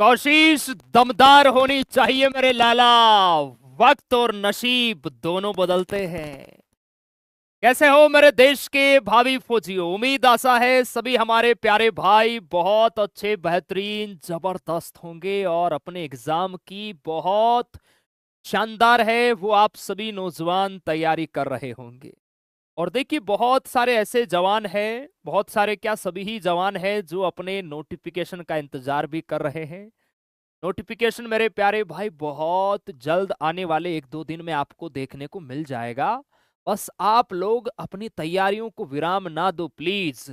कोशिश दमदार होनी चाहिए मेरे लाला। वक्त और नसीब दोनों बदलते हैं। कैसे हो मेरे देश के भावी फौजियों? उम्मीद आशा है सभी हमारे प्यारे भाई बहुत अच्छे, बेहतरीन, जबरदस्त होंगे और अपने एग्जाम की बहुत शानदार है वो आप सभी नौजवान तैयारी कर रहे होंगे। और देखिए बहुत सारे ऐसे जवान हैं, बहुत सारे क्या सभी ही जवान हैं जो अपने नोटिफिकेशन का इंतजार भी कर रहे हैं। नोटिफिकेशन मेरे प्यारे भाई बहुत जल्द आने वाले एक दो दिन में आपको देखने को मिल जाएगा। बस आप लोग अपनी तैयारियों को विराम ना दो प्लीज।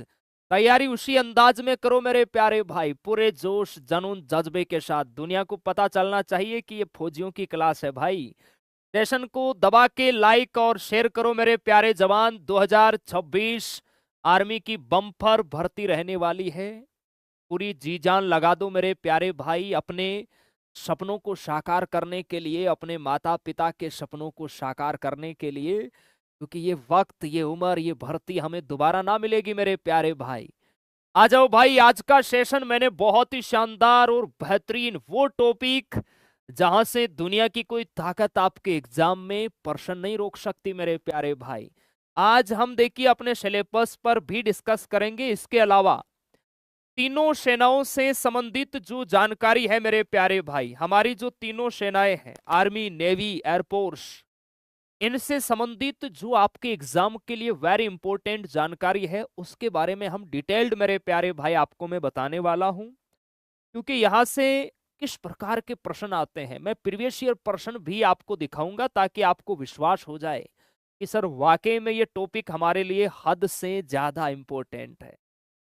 तैयारी उसी अंदाज में करो मेरे प्यारे भाई, पूरे जोश जुनून जज्बे के साथ। दुनिया को पता चलना चाहिए कि ये फौजियों की क्लास है भाई। सेशन को दबा के लाइक और शेयर करो मेरे प्यारे जवान। 2026 आर्मी की बम्पर भर्ती रहने वाली है। पूरी जी जान लगा दो मेरे प्यारे भाई अपने सपनों को साकार करने के लिए, अपने माता पिता के सपनों को साकार करने के लिए, क्योंकि ये वक्त, ये उम्र, ये भर्ती हमें दोबारा ना मिलेगी मेरे प्यारे भाई। आ जाओ भाई, आज का सेशन मैंने बहुत ही शानदार और बेहतरीन वो टॉपिक जहां से दुनिया की कोई ताकत आपके एग्जाम में प्रश्न नहीं रोक सकती मेरे प्यारे भाई। आज हम देखिए अपने सिलेबस पर भी डिस्कस करेंगे। इसके अलावा तीनों सेनाओं से संबंधित जो जानकारी है मेरे प्यारे भाई, हमारी जो तीनों सेनाएं हैं, आर्मी, नेवी, एयरफोर्स, इनसे संबंधित जो आपके एग्जाम के लिए वेरी इंपॉर्टेंट जानकारी है उसके बारे में हम डिटेल्ड मेरे प्यारे भाई आपको मैं बताने वाला हूं। क्योंकि यहां से किस प्रकार के प्रश्न आते हैं मैं प्रीवियस ईयर प्रश्न भी आपको दिखाऊंगा, ताकि आपको विश्वास हो जाए कि सर वाकई में ये टॉपिक हमारे लिए हद से ज्यादा इंपॉर्टेंट है।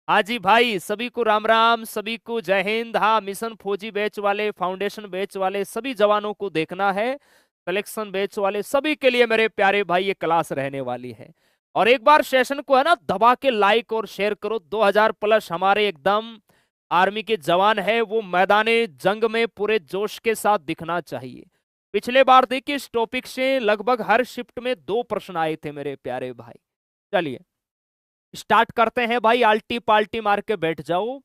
हाँ जी भाई, सभी को राम राम, सभी को जय हिंद। हाँ, मिशन फौजी बैच वाले, फाउंडेशन बैच वाले सभी जवानों को देखना है, कलेक्शन बैच वाले सभी के लिए मेरे प्यारे भाई ये क्लास रहने वाली है। और एक बार सेशन को है ना दबा के लाइक और शेयर करो। 2000 प्लस हमारे एकदम आर्मी के जवान है वो मैदाने जंग में पूरे जोश के साथ दिखना चाहिए। पिछले बार देखिए इस टॉपिक से लगभग हर शिफ्ट में 2 प्रश्न आए थे मेरे प्यारे भाई। चलिए स्टार्ट करते हैं भाई, आल्टी पाल्टी मार के बैठ जाओ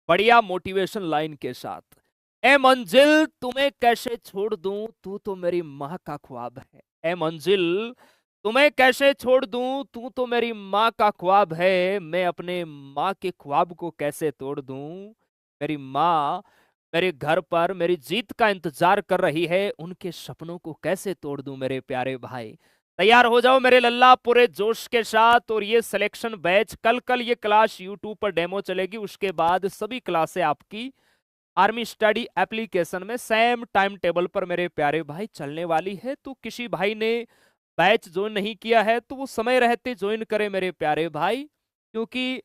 बढ़िया मोटिवेशन लाइन के साथ। ए मंजिल तुम्हें कैसे छोड़ दूं, तू तो मेरी माँ का ख्वाब है। ए मंजिल तुम्हें कैसे छोड़ दूं, तू तो मेरी माँ का ख्वाब है। मैं अपने माँ के ख्वाब को कैसे तोड़ दूं। मेरी माँ मेरे घर पर मेरी जीत का इंतजार कर रही है, उनके सपनों को कैसे तोड़ दूं मेरे प्यारे भाई। तैयार हो जाओ मेरे लल्ला पूरे जोश के साथ। और ये सिलेक्शन बैच कल ये क्लास यूट्यूब पर डेमो चलेगी, उसके बाद सभी क्लासें आपकी आर्मी स्टडी एप्लीकेशन में सेम टाइम टेबल पर मेरे प्यारे भाई चलने वाली है। तो किसी भाई ने बैच ज्वाइन नहीं किया है तो वो समय रहते ज्वाइन करे मेरे प्यारे भाई, क्योंकि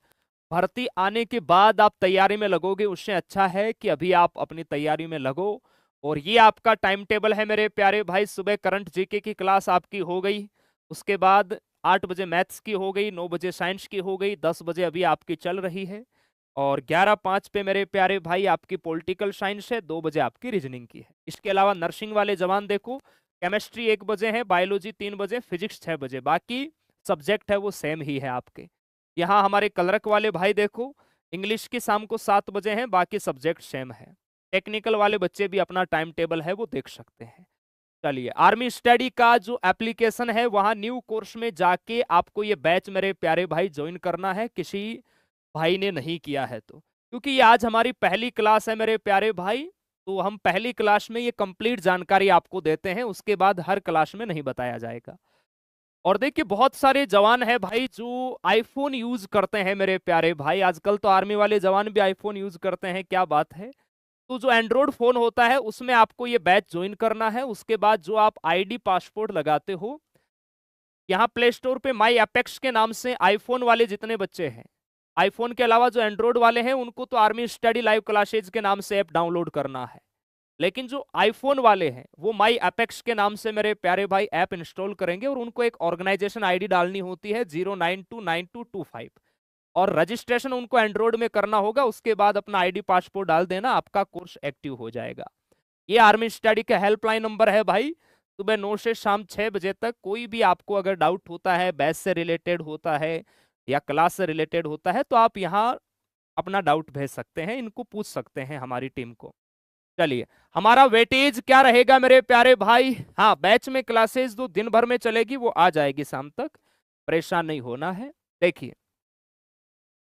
भर्ती आने के बाद आप तैयारी में लगोगे उससे अच्छा है कि अभी आप अपनी तैयारी में लगो। और ये आपका टाइम टेबल है मेरे प्यारे भाई। सुबह करंट जीके की क्लास आपकी हो गई, उसके बाद 8 बजे मैथ्स की हो गई, 9 बजे साइंस की हो गई, 10 बजे अभी आपकी चल रही है, और 11:05 पे मेरे प्यारे भाई आपकी पॉलिटिकल साइंस है, 2 बजे आपकी रीजनिंग की है। इसके अलावा नर्सिंग वाले जवान देखो, केमिस्ट्री 1 बजे है, बायोलॉजी 3 बजे, फिजिक्स 6 बजे। बाकी सब्जेक्ट है वो सेम ही है आपके। यहाँ हमारे कलरक वाले भाई देखो, इंग्लिश की शाम को 7 बजे है, बाकी सब्जेक्ट सेम है। टेक्निकल वाले बच्चे भी अपना टाइम टेबल है वो देख सकते हैं। चलिए, आर्मी स्टडी का जो एप्लीकेशन है वहां न्यू कोर्स में जाके आपको ये बैच मेरे प्यारे भाई ज्वाइन करना है, किसी भाई ने नहीं किया है तो, क्योंकि ये आज हमारी पहली क्लास है मेरे प्यारे भाई। तो हम पहली क्लास में ये कंप्लीट जानकारी आपको देते हैं, उसके बाद हर क्लास में नहीं बताया जाएगा। और देखिए बहुत सारे जवान हैं भाई जो आईफोन यूज करते हैं मेरे प्यारे भाई। आजकल तो आर्मी वाले जवान भी आईफोन यूज करते हैं, क्या बात है। तो जो एंड्रॉइड फोन होता है उसमें आपको ये बैच ज्वाइन करना है। उसके बाद जो आप आईडी पासपोर्ट लगाते हो, यहाँ प्ले स्टोर पे माई एपेक्स के नाम से आईफोन वाले जितने बच्चे हैं, आईफोन के अलावा जो एंड्रॉइड वाले हैं उनको तो आर्मी स्टडी लाइव क्लासेज के नाम से ऐप डाउनलोड करना है। लेकिन जो आईफोन वाले हैं वो माई एपेक्स के नाम से मेरे प्यारे भाई ऐप इंस्टॉल करेंगे, और उनको एक ऑर्गेनाइजेशन आईडी डालनी होती है 0929225, और रजिस्ट्रेशन उनको एंड्रॉइड में करना होगा। उसके बाद अपना आईडी पासपोर्ट डाल देना, आपका कोर्स एक्टिव हो जाएगा। ये आर्मी स्टडी का हेल्पलाइन नंबर है भाई। सुबह 9 से शाम 6 बजे तक कोई भी आपको अगर डाउट होता है, बैच से रिलेटेड होता है या क्लास से रिलेटेड होता है, तो आप यहाँ अपना डाउट भेज सकते हैं, इनको पूछ सकते हैं हमारी टीम को। चलिए, हमारा वेटेज क्या रहेगा मेरे प्यारे भाई? हाँ, बैच में क्लासेस जो दिन भर में चलेगी वो आ जाएगी शाम तक, परेशान नहीं होना है। देखिए,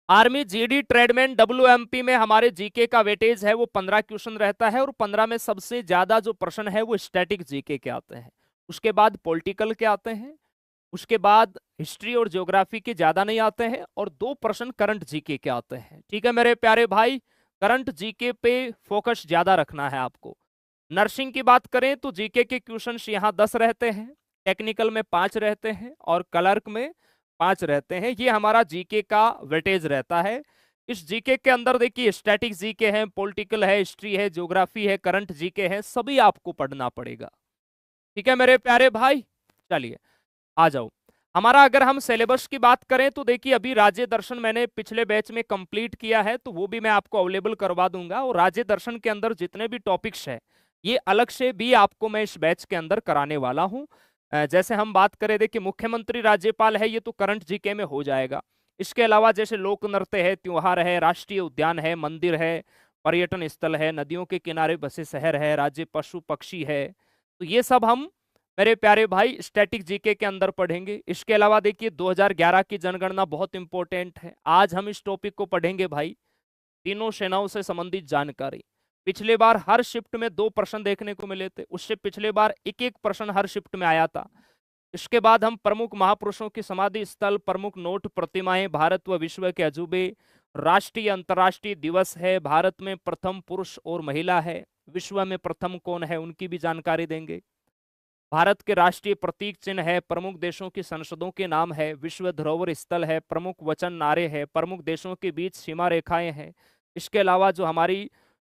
आर्मी, जीडी, ट्रेडमैन, डब्ल्यूएमपी में हमारे जीके का वेटेज है वो 15 क्वेश्चन रहता है, और 15 में सबसे ज्यादा जो प्रश्न है वो स्टैटिक जीके के आते हैं। उसके बाद पॉलिटिकल के आते हैं, उसके बाद हिस्ट्री और ज्योग्राफी के ज्यादा नहीं आते हैं, और 2 प्रश्न करंट जीके के आते हैं। ठीक है मेरे प्यारे भाई, करंट जीके पे फोकस ज्यादा रखना है आपको। नर्सिंग की बात करें तो जीके के क्वेश्चन यहाँ 10 रहते हैं, टेक्निकल में 5 रहते हैं, और क्लर्क में 5 रहते हैं। ये हमारा जीके का वेटेज रहता है। इस जीके के अंदर देखिए, स्टैटिक जीके है, पॉलिटिकल है, हिस्ट्री है, ज्योग्राफी है, करंट जीके है, सभी आपको पढ़ना पड़ेगा। ठीक है मेरे प्यारे भाई, चलिए आ जाओ। हमारा अगर हम सिलेबस की बात करें तो देखिए, अभी राज्य दर्शन मैंने पिछले बैच में कंप्लीट किया है, तो वो भी मैं आपको अवेलेबल करवा दूंगा। और राज्य दर्शन के अंदर जितने भी टॉपिक्स है ये अलग से भी आपको मैं इस बैच के अंदर कराने वाला हूं। जैसे हम बात करें, देखिए मुख्यमंत्री राज्यपाल है, ये तो करंट जीके में हो जाएगा। इसके अलावा जैसे लोक नृत्य है, त्योहार है, राष्ट्रीय उद्यान है, मंदिर है, पर्यटन स्थल है, नदियों के किनारे बसे शहर है, राज्य पशु पक्षी है, तो ये सब हम मेरे प्यारे भाई स्टैटिक जीके के अंदर पढ़ेंगे। इसके अलावा देखिए, 2011 की जनगणना बहुत इंपॉर्टेंट है, आज हम इस टॉपिक को पढ़ेंगे भाई। तीनों सेनाओं से संबंधित जानकारी। पिछले बार हर शिफ्ट में 2 प्रश्न देखने को मिले थे, उससे पिछले बार एक एक प्रश्न हर शिफ्ट में आया था। इसके बाद हम प्रमुख महापुरुषों की समाधि स्थल, प्रमुख नोट प्रतिमाएं, भारत व विश्व के अजूबे, राष्ट्रीय अंतर्राष्ट्रीय दिवस है, भारत में प्रथम पुरुष और महिला है, विश्व में प्रथम कौन है, उनकी भी जानकारी देंगे। भारत के राष्ट्रीय प्रतीक चिन्ह है, प्रमुख देशों की संसदों के नाम है, विश्व धरोहर स्थल है, प्रमुख वचन नारे है, प्रमुख देशों के बीच सीमा रेखाएं हैं। इसके अलावा जो हमारी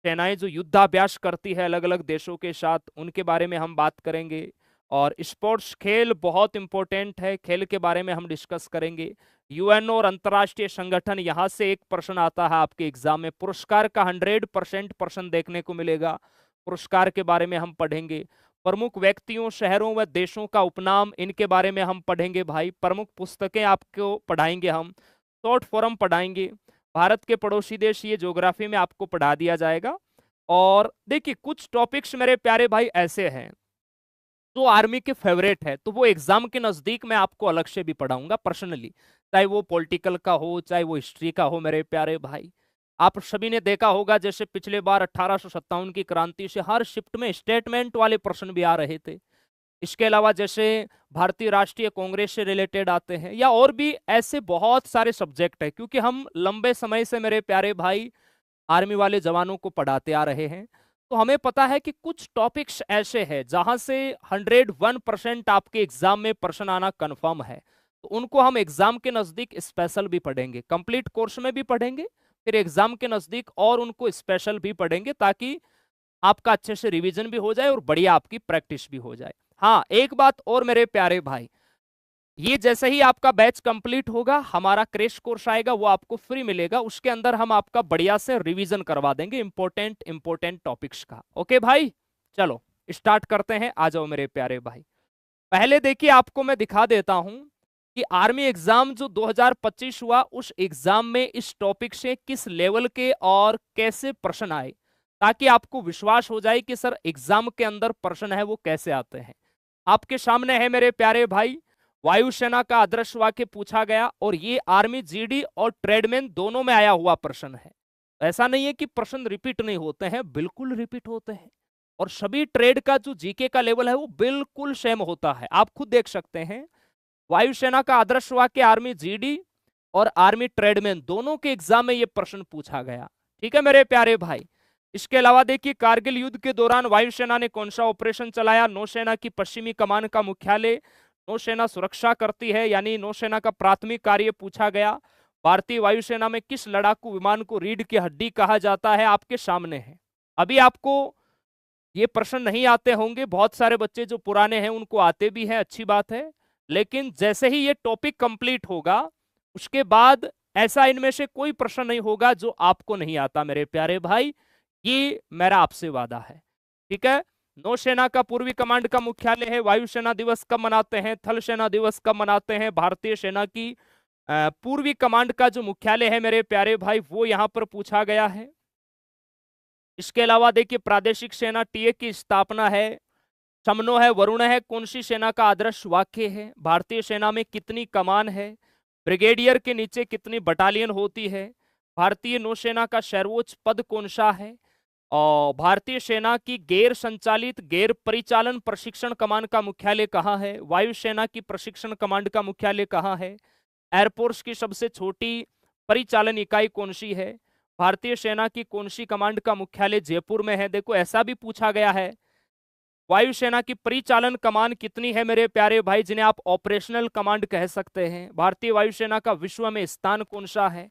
सेनाएं जो युद्धाभ्यास करती है अलग अलग देशों के साथ, उनके बारे में हम बात करेंगे। और स्पोर्ट्स, खेल बहुत इंपॉर्टेंट है, खेल के बारे में हम डिस्कस करेंगे। यूएन और अंतर्राष्ट्रीय संगठन, यहाँ से एक प्रश्न आता है आपके एग्जाम में, पुरस्कार का 100% प्रश्न देखने को मिलेगा, पुरस्कार के बारे में हम पढ़ेंगे। प्रमुख व्यक्तियों, शहरों व देशों का उपनाम, इनके बारे में हम पढ़ेंगे भाई। प्रमुख पुस्तकें आपको पढ़ाएंगे हम, शॉर्ट फॉर्म पढ़ाएंगे। भारत के पड़ोसी देश, ये ज्योग्राफी में आपको पढ़ा दिया जाएगा। और देखिए, कुछ टॉपिक्स मेरे प्यारे भाई ऐसे हैं जो आर्मी के फेवरेट है, तो वो एग्जाम के नजदीक मैं आपको अलग से भी पढ़ाऊंगा पर्सनली, चाहे वो पॉलिटिकल का हो, चाहे वो हिस्ट्री का हो। मेरे प्यारे भाई, आप सभी ने देखा होगा, जैसे पिछले बार 1857 की क्रांति से हर शिफ्ट में स्टेटमेंट वाले प्रश्न भी आ रहे थे। इसके अलावा जैसे भारतीय राष्ट्रीय कांग्रेस से रिलेटेड आते हैं, या और भी ऐसे बहुत सारे सब्जेक्ट है, क्योंकि हम लंबे समय से मेरे प्यारे भाई आर्मी वाले जवानों को पढ़ाते आ रहे हैं, तो हमें पता है कि कुछ टॉपिक्स ऐसे हैं जहां से 101% आपके एग्जाम में प्रश्न आना कंफर्म है। तो उनको हम एग्जाम के नजदीक स्पेशल भी पढ़ेंगे, कंप्लीट कोर्स में भी पढ़ेंगे, फिर एग्जाम के नजदीक और उनको स्पेशल भी पढ़ेंगे, ताकि आपका अच्छे से रिवीजन भी हो जाए और बढ़िया आपकी प्रैक्टिस भी हो जाए। हाँ, एक बात और मेरे प्यारे भाई, ये जैसे ही आपका बैच कंप्लीट होगा, हमारा क्रैश कोर्स आएगा, वो आपको फ्री मिलेगा। उसके अंदर हम आपका बढ़िया से रिवीजन करवा देंगे इंपॉर्टेंट टॉपिक्स का। ओके भाई, चलो स्टार्ट करते हैं, आ जाओ मेरे प्यारे भाई। पहले देखिए, आपको मैं दिखा देता हूं कि आर्मी एग्जाम जो 2025 हुआ, उस एग्जाम में इस टॉपिक से किस लेवल के और कैसे प्रश्न आए, ताकि आपको विश्वास हो जाए कि सर एग्जाम के अंदर प्रश्न है वो कैसे आते हैं। आपके सामने है मेरे प्यारे भाई, वायुसेना का आदर्श वाक्य पूछा गया, और ये आर्मी, जीडी और ट्रेडमैन दोनों में आया हुआ प्रश्न है। ऐसा नहीं है कि प्रश्न रिपीट नहीं होते हैं, बिल्कुल रिपीट होते हैं। और सभी ट्रेड का जो जीके का लेवल है वो बिल्कुल सेम होता है, आप खुद देख सकते हैं। वायुसेना का आदर्श वाक्य आर्मी जीडी और आर्मी ट्रेडमैन दोनों के एग्जाम में ये प्रश्न पूछा गया। ठीक है मेरे प्यारे भाई। इसके अलावा देखिए, कारगिल युद्ध के दौरान वायुसेना ने कौन सा ऑपरेशन चलाया? नौसेना की पश्चिमी कमान का मुख्यालय नौसेना सुरक्षा करती है, यानी नौसेना का प्राथमिक कार्य पूछा गया। भारतीय वायुसेना में किस लड़ाकू विमान को रीढ़ की हड्डी कहा जाता है? आपके सामने है। अभी आपको ये प्रश्न नहीं आते होंगे, बहुत सारे बच्चे जो पुराने हैं उनको आते भी हैं, अच्छी बात है। लेकिन जैसे ही ये टॉपिक कंप्लीट होगा, उसके बाद ऐसा इनमें से कोई प्रश्न नहीं होगा जो आपको नहीं आता मेरे प्यारे भाई, ये मेरा आपसे वादा है। ठीक है। नौसेना का पूर्वी कमांड का मुख्यालय है। वायुसेना दिवस कब मनाते हैं? थल सेना दिवस कब मनाते हैं? भारतीय सेना की पूर्वी कमांड का जो मुख्यालय है मेरे प्यारे भाई, वो यहां पर पूछा गया है। इसके अलावा देखिए प्रादेशिक सेना टीए की स्थापना है, शमनो है, वरुण है, कौन सी सेना का आदर्श वाक्य है, भारतीय सेना में कितनी कमान है, ब्रिगेडियर के नीचे कितनी बटालियन होती है, भारतीय नौसेना का सर्वोच्च पद कौन सा है, और भारतीय सेना की गैर संचालित गैर परिचालन प्रशिक्षण कमान का मुख्यालय कहाँ है, वायुसेना की प्रशिक्षण कमांड का मुख्यालय कहाँ है, एयरफोर्स की सबसे छोटी परिचालन इकाई कौन सी है, भारतीय सेना की कौन सी कमांड का मुख्यालय जयपुर में है। देखो ऐसा भी पूछा गया है, वायुसेना की परिचालन कमान कितनी है मेरे प्यारे भाई, जिन्हें आप ऑपरेशनल कमांड कह सकते हैं, भारतीय वायुसेना का विश्व में स्थान कौन सा है।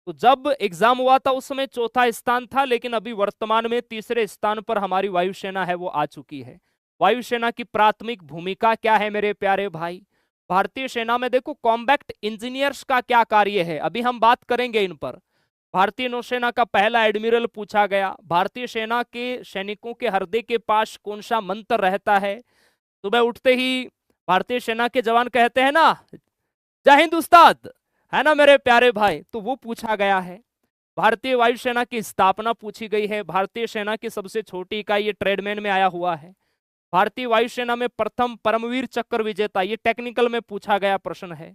तो जब एग्जाम हुआ था उस समय चौथा स्थान था, लेकिन अभी वर्तमान में तीसरे स्थान पर हमारी वायुसेना है वो आ चुकी है। वायुसेना की प्राथमिक भूमिका क्या है मेरे प्यारे भाई, भारतीय सेना में देखो कॉम्बैक्ट इंजीनियर्स का क्या कार्य है, अभी हम बात करेंगे इन पर। भारतीय नौसेना का पहला एडमिरल पूछा गया, भारतीय सेना के सैनिकों के हृदय के पास कौन सा मंत्र रहता है, सुबह उठते ही भारतीय सेना के जवान कहते हैं ना जय हिंद उस्ताद, है ना मेरे प्यारे भाई, तो वो पूछा गया है। भारतीय वायुसेना की स्थापना पूछी गई है, भारतीय सेना की सबसे छोटी इकाई ये ट्रेडमैन में आया हुआ है, भारतीय वायुसेना में प्रथम परमवीर चक्र विजेता, ये टेक्निकल में पूछा गया प्रश्न है।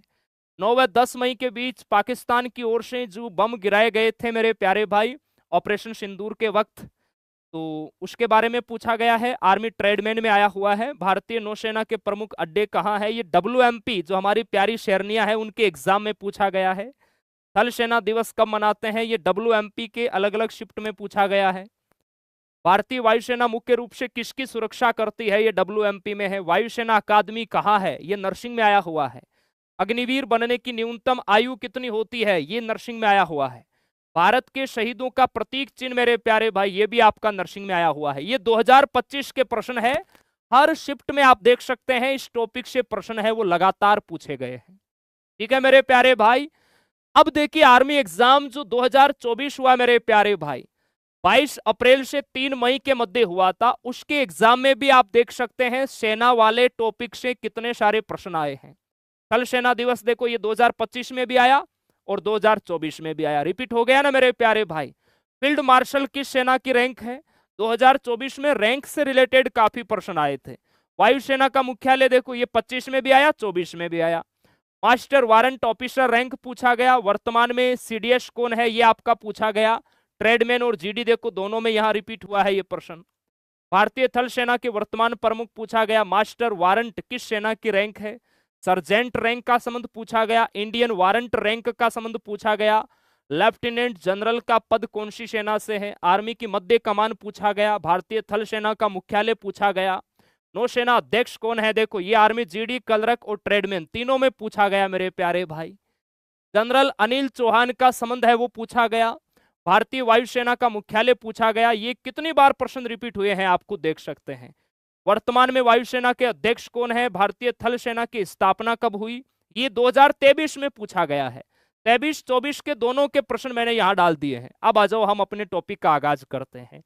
9 व 10 मई के बीच पाकिस्तान की ओर से जो बम गिराए गए थे मेरे प्यारे भाई ऑपरेशन सिंदूर के वक्त, तो उसके बारे में पूछा गया है, आर्मी ट्रेडमैन में आया हुआ है। भारतीय नौसेना के प्रमुख अड्डे कहाँ है, ये WMP जो हमारी प्यारी शेरनिया है उनके एग्जाम में पूछा गया है। थल सेना दिवस कब मनाते हैं, ये WMP के अलग अलग शिफ्ट में पूछा गया है। भारतीय वायुसेना मुख्य रूप से किसकी सुरक्षा करती है, ये WMP में है। वायुसेना अकादमी कहाँ है, ये नर्सिंग में आया हुआ है। अग्निवीर बनने की न्यूनतम आयु कितनी होती है, ये नर्सिंग में आया हुआ है। भारत के शहीदों का प्रतीक चिन्ह मेरे प्यारे भाई, ये भी आपका नर्सिंग में आया हुआ है। ये 2025 के प्रश्न है, हर शिफ्ट में आप देख सकते हैं इस टॉपिक से प्रश्न है वो लगातार पूछे गए हैं। ठीक है मेरे प्यारे भाई। अब देखिए आर्मी एग्जाम जो 2024 हुआ मेरे प्यारे भाई, 22 अप्रैल से 3 मई के मध्य हुआ था, उसके एग्जाम में भी आप देख सकते हैं सेना वाले टॉपिक से कितने सारे प्रश्न आए हैं। थल सेना दिवस देखो ये 2025 में भी आया और 2024 में भी आया, रिपीट हो गया ना मेरे प्यारे भाई। फील्ड मार्शल किस सेना की रैंक है, 2024 में रैंक से रिलेटेड काफी प्रश्न आए थे। वायुसेना का मुख्यालय देखो ये 25 में भी आया, 24 में भी आया। मास्टर वारंट ऑफिसर रैंक पूछा गया, वर्तमान में CDS कौन है ये आपका पूछा गया। ट्रेडमैन और GD देखो दोनों में यहां रिपीट हुआ है ये प्रश्न। भारतीय थल सेना के वर्तमान प्रमुख पूछा गया, मास्टर वारंट किस सेना की रैंक है। सर्जेंट रैंक का संबंध पूछा गया, इंडियन वारंट रैंक का संबंध पूछा गया। लेफ्टिनेंट जनरल का पद कौन सी सेना से है, आर्मी की मध्य कमान पूछा गया। भारतीय थल सेना का मुख्यालय पूछा गया। नौसेना अध्यक्ष कौन है, देखो ये आर्मी GD क्लर्क और ट्रेडमैन तीनों में पूछा गया मेरे प्यारे भाई। जनरल अनिल चौहान का संबंध है वो पूछा गया। भारतीय वायुसेना का मुख्यालय पूछा गया। ये कितनी बार प्रश्न रिपीट हुए हैं आपको देख सकते हैं। वर्तमान में वायुसेना के अध्यक्ष कौन है, भारतीय थल सेना की स्थापना कब हुई, ये 2023 में पूछा गया है। 23-24 के दोनों के प्रश्न मैंने यहां डाल दिए हैं। अब आ जाओ हम अपने टॉपिक का आगाज करते हैं।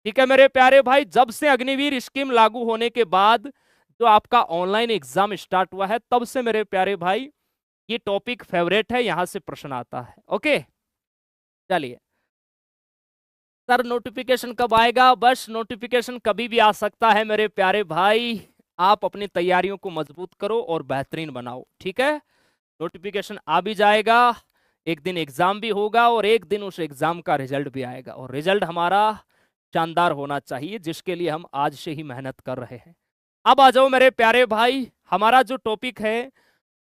ठीक है मेरे प्यारे भाई, जब से अग्निवीर स्कीम लागू होने के बाद जो आपका ऑनलाइन एग्जाम स्टार्ट हुआ है तब से मेरे प्यारे भाई ये टॉपिक फेवरेट है, यहां से प्रश्न आता है। ओके चलिए सर नोटिफिकेशन कब आएगा, बस नोटिफिकेशन कभी भी आ सकता है मेरे प्यारे भाई। आप अपनी तैयारियों को मजबूत करो और बेहतरीन बनाओ। ठीक है नोटिफिकेशन आ भी जाएगा, एक दिन एग्जाम भी होगा और एक दिन उस एग्जाम का रिजल्ट भी आएगा, और रिजल्ट हमारा शानदार होना चाहिए जिसके लिए हम आज से ही मेहनत कर रहे हैं। अब आ जाओ मेरे प्यारे भाई, हमारा जो टॉपिक है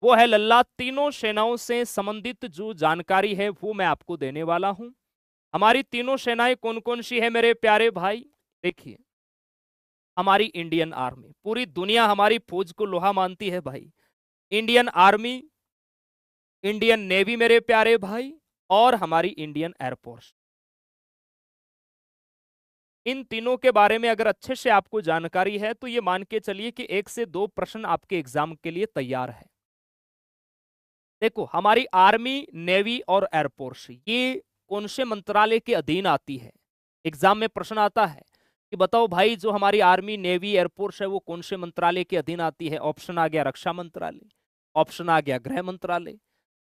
वो है लल्ला। तीनों सेनाओं से संबंधित जो जानकारी है वो मैं आपको देने वाला हूं। हमारी तीनों सेनाएं कौन कौन सी है मेरे प्यारे भाई, देखिए हमारी इंडियन आर्मी, पूरी दुनिया हमारी फौज को लोहा मानती है भाई। इंडियन आर्मी, इंडियन नेवी मेरे प्यारे भाई, और हमारी इंडियन एयरफोर्स। इन तीनों के बारे में अगर अच्छे से आपको जानकारी है तो ये मान के चलिए कि 1 से 2 प्रश्न आपके एग्जाम के लिए तैयार है। देखो हमारी आर्मी, नेवी और एयरफोर्स ये कौन से मंत्रालय के अधीन आती है। एग्जाम में प्रश्न आता है कि बताओ भाई जो हमारी आर्मी, नेवी, एयरफोर्स है वो कौन से मंत्रालय के अधीन आती है। ऑप्शन आ गया रक्षा मंत्रालय, ऑप्शन आ गया गृह मंत्रालय,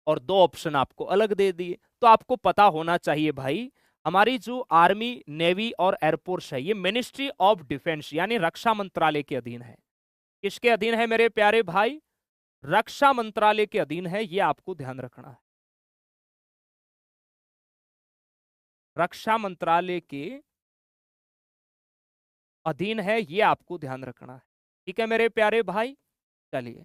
और 2 ऑप्शन आपको अलग दे दिए। तो आपको पता होना चाहिए भाई हमारी जो आर्मी, नेवी और एयरफोर्स है, ये मिनिस्ट्री ऑफ डिफेंस यानी रक्षा मंत्रालय के अधीन है। किसके अधीन है मेरे प्यारे भाई? रक्षा मंत्रालय के अधीन है, ये आपको ध्यान रखना है। रक्षा मंत्रालय के अधीन है, ये आपको ध्यान रखना है। ठीक है मेरे प्यारे भाई। चलिए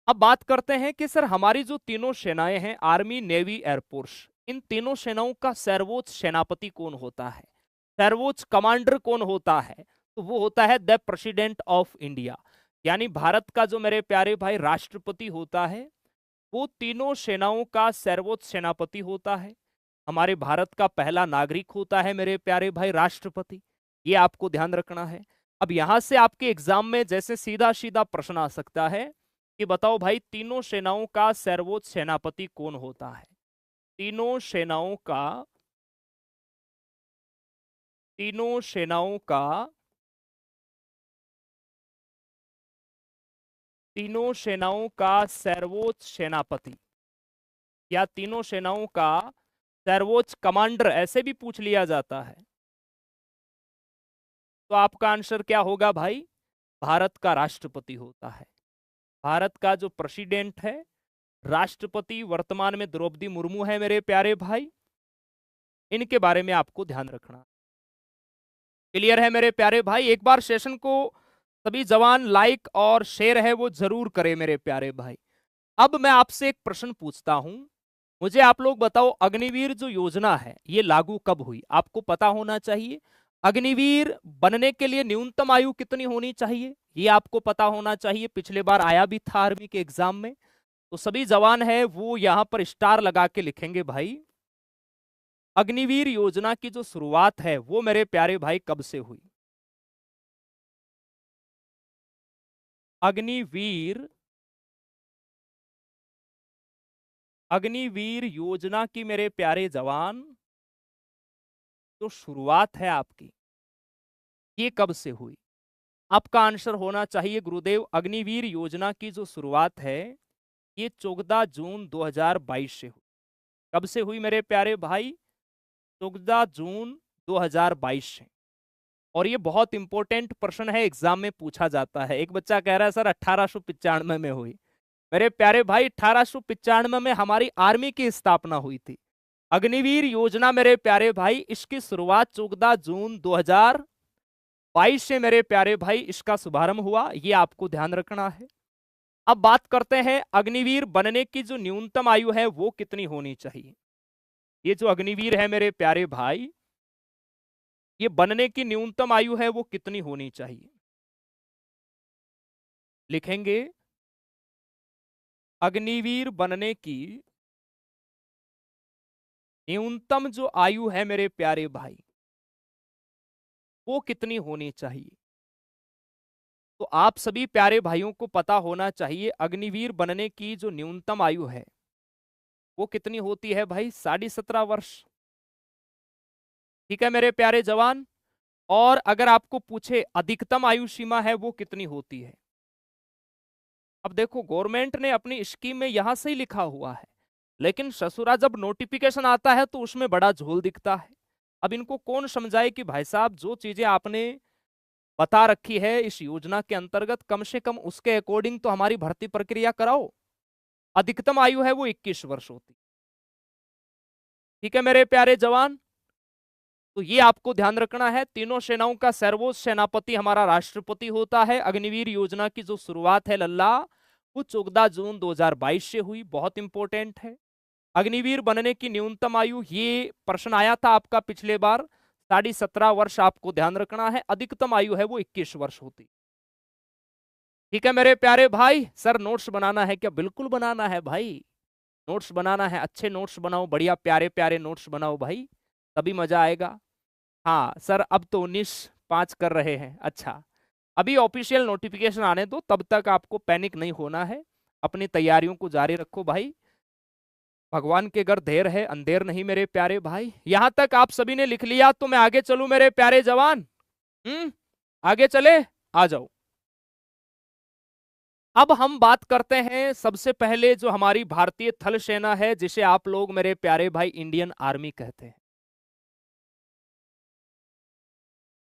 अब बात करते हैं कि सर हमारी जो तीनों सेनाएं हैं, आर्मी, नेवी, एयरफोर्स, इन तीनों सेनाओं का सर्वोच्च सेनापति कौन होता है, सर्वोच्च कमांडर कौन होता है? तो वो होता है द प्रेसिडेंट ऑफ इंडिया, यानी भारत का जो मेरे प्यारे भाई राष्ट्रपति होता है, वो तीनों सेनाओं का सर्वोच्च सेनापति होता है। हमारे भारत का पहला नागरिक होता है मेरे प्यारे भाई राष्ट्रपति, ये आपको ध्यान रखना है। अब यहां से आपके एग्जाम में जैसे सीधा सीधा प्रश्न आ सकता है कि बताओ भाई तीनों सेनाओं का सर्वोच्च सेनापति कौन होता है? तीनों सेनाओं का तीनों सेनाओं का सर्वोच्च सेनापति या तीनों सेनाओं का सर्वोच्च कमांडर ऐसे भी पूछ लिया जाता है, तो आपका आंसर क्या होगा भाई? भारत का राष्ट्रपति होता है। भारत का जो प्रेसिडेंट है, राष्ट्रपति वर्तमान में द्रौपदी मुर्मू है मेरे प्यारे भाई, इनके बारे में आपको ध्यान रखना। क्लियर है मेरे प्यारे भाई? एक बार सेशन को सभी जवान लाइक और शेयर है वो जरूर करें मेरे प्यारे भाई। अब मैं आपसे एक प्रश्न पूछता हूं, मुझे आप लोग बताओ अग्निवीर जो योजना है ये लागू कब हुई? आपको पता होना चाहिए। अग्निवीर बनने के लिए न्यूनतम आयु कितनी होनी चाहिए, ये आपको पता होना चाहिए, पिछले बार आया भी था आर्मी के एग्जाम में। तो सभी जवान है वो यहां पर स्टार लगा के लिखेंगे भाई, अग्निवीर योजना की जो शुरुआत है वो मेरे प्यारे भाई कब से हुई? अग्निवीर योजना की मेरे प्यारे जवान जो शुरुआत है आपकी, ये कब से हुई? आपका आंसर होना चाहिए गुरुदेव, अग्निवीर योजना की जो शुरुआत है ये 14 जून 2022 से हुई। कब से हुई मेरे प्यारे भाई? 14 जून 2022 से। और ये बहुत इंपॉर्टेंट प्रश्न है, एग्जाम में पूछा जाता है। एक बच्चा कह रहा है सर 1895 में हुई। मेरे प्यारे भाई 1895 में हमारी आर्मी की स्थापना हुई थी। अग्निवीर योजना मेरे प्यारे भाई इसकी शुरुआत 14 जून 2022 से मेरे प्यारे भाई इसका शुभारंभ हुआ, ये आपको ध्यान रखना है। अब बात करते हैं अग्निवीर बनने की जो न्यूनतम आयु है वो कितनी होनी चाहिए। ये जो अग्निवीर है मेरे प्यारे भाई, ये बनने की न्यूनतम आयु है वो कितनी होनी चाहिए? लिखेंगे अग्निवीर बनने की न्यूनतम जो आयु है मेरे प्यारे भाई वो कितनी होनी चाहिए। तो आप सभी प्यारे भाइयों को पता होना चाहिए अग्निवीर बनने की जो न्यूनतम आयु है वो कितनी होती है भाई? 17.5 वर्ष। ठीक है मेरे प्यारे जवान। और अगर आपको पूछे अधिकतम आयु सीमा है वो कितनी होती है? अब देखो गवर्नमेंट ने अपनी स्कीम में यहां से ही लिखा हुआ है, लेकिन ससुरा जब नोटिफिकेशन आता है तो उसमें बड़ा झोल दिखता है। अब इनको कौन समझाए कि भाई साहब जो चीजें आपने बता रखी है इस योजना के अंतर्गत कम से कम उसके अकॉर्डिंग तो हमारी भर्ती प्रक्रिया कराओ। अधिकतम आयु है वो 21 वर्ष होती। ठीक है मेरे प्यारे जवान, तो ये आपको ध्यान रखना है। तीनों सेनाओं का सर्वोच्च सेनापति हमारा राष्ट्रपति होता है। अग्निवीर योजना की जो शुरुआत है लल्ला वो 14 जून 2022 से हुई, बहुत इंपॉर्टेंट है। अग्निवीर बनने की न्यूनतम आयु, ये प्रश्न आया था आपका पिछले बार, 17.5 वर्ष आपको ध्यान रखना है। अधिकतम आयु है वो 21 वर्ष होती। ठीक है मेरे प्यारे भाई। सर नोट्स बनाना है क्या? बिल्कुल बनाना है भाई, नोट्स बनाना है, अच्छे नोट्स बनाओ, बढ़िया प्यारे प्यारे नोट्स बनाओ भाई, तभी मजा आएगा। हाँ सर अब तो 19/5 कर रहे हैं। अच्छा अभी ऑफिशियल नोटिफिकेशन आने दो, तब तक आपको पैनिक नहीं होना है, अपनी तैयारियों को जारी रखो भाई। भगवान के घर देर है अंधेर नहीं मेरे प्यारे भाई। यहां तक आप सभी ने लिख लिया तो मैं आगे चलूं मेरे प्यारे जवान? आगे चले, आ जाओ। अब हम बात करते हैं सबसे पहले जो हमारी भारतीय थल सेना है, जिसे आप लोग मेरे प्यारे भाई इंडियन आर्मी कहते हैं।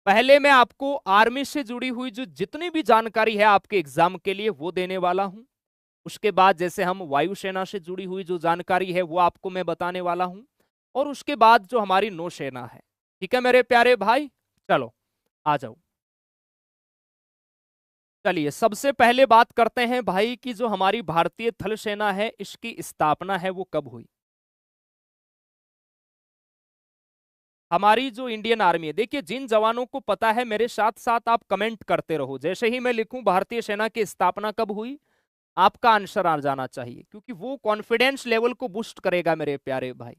पहले मैं आपको आर्मी से जुड़ी हुई जो जितनी भी जानकारी है आपके एग्जाम के लिए वो देने वाला हूं। उसके बाद जैसे हम वायुसेना से जुड़ी हुई जो जानकारी है वो आपको मैं बताने वाला हूं, और उसके बाद जो हमारी नौसेना है। ठीक है मेरे प्यारे भाई, चलो आ जाओ। चलिए सबसे पहले बात करते हैं भाई कि जो हमारी भारतीय थल सेना है इसकी स्थापना है वो कब हुई। हमारी जो इंडियन आर्मी है, देखिए जिन जवानों को पता है मेरे साथ साथ आप कमेंट करते रहो। जैसे ही मैं लिखूं भारतीय सेना की स्थापना कब हुई, आपका आंसर आ जाना चाहिए, क्योंकि वो कॉन्फिडेंस लेवल को बूस्ट करेगा मेरे प्यारे भाई।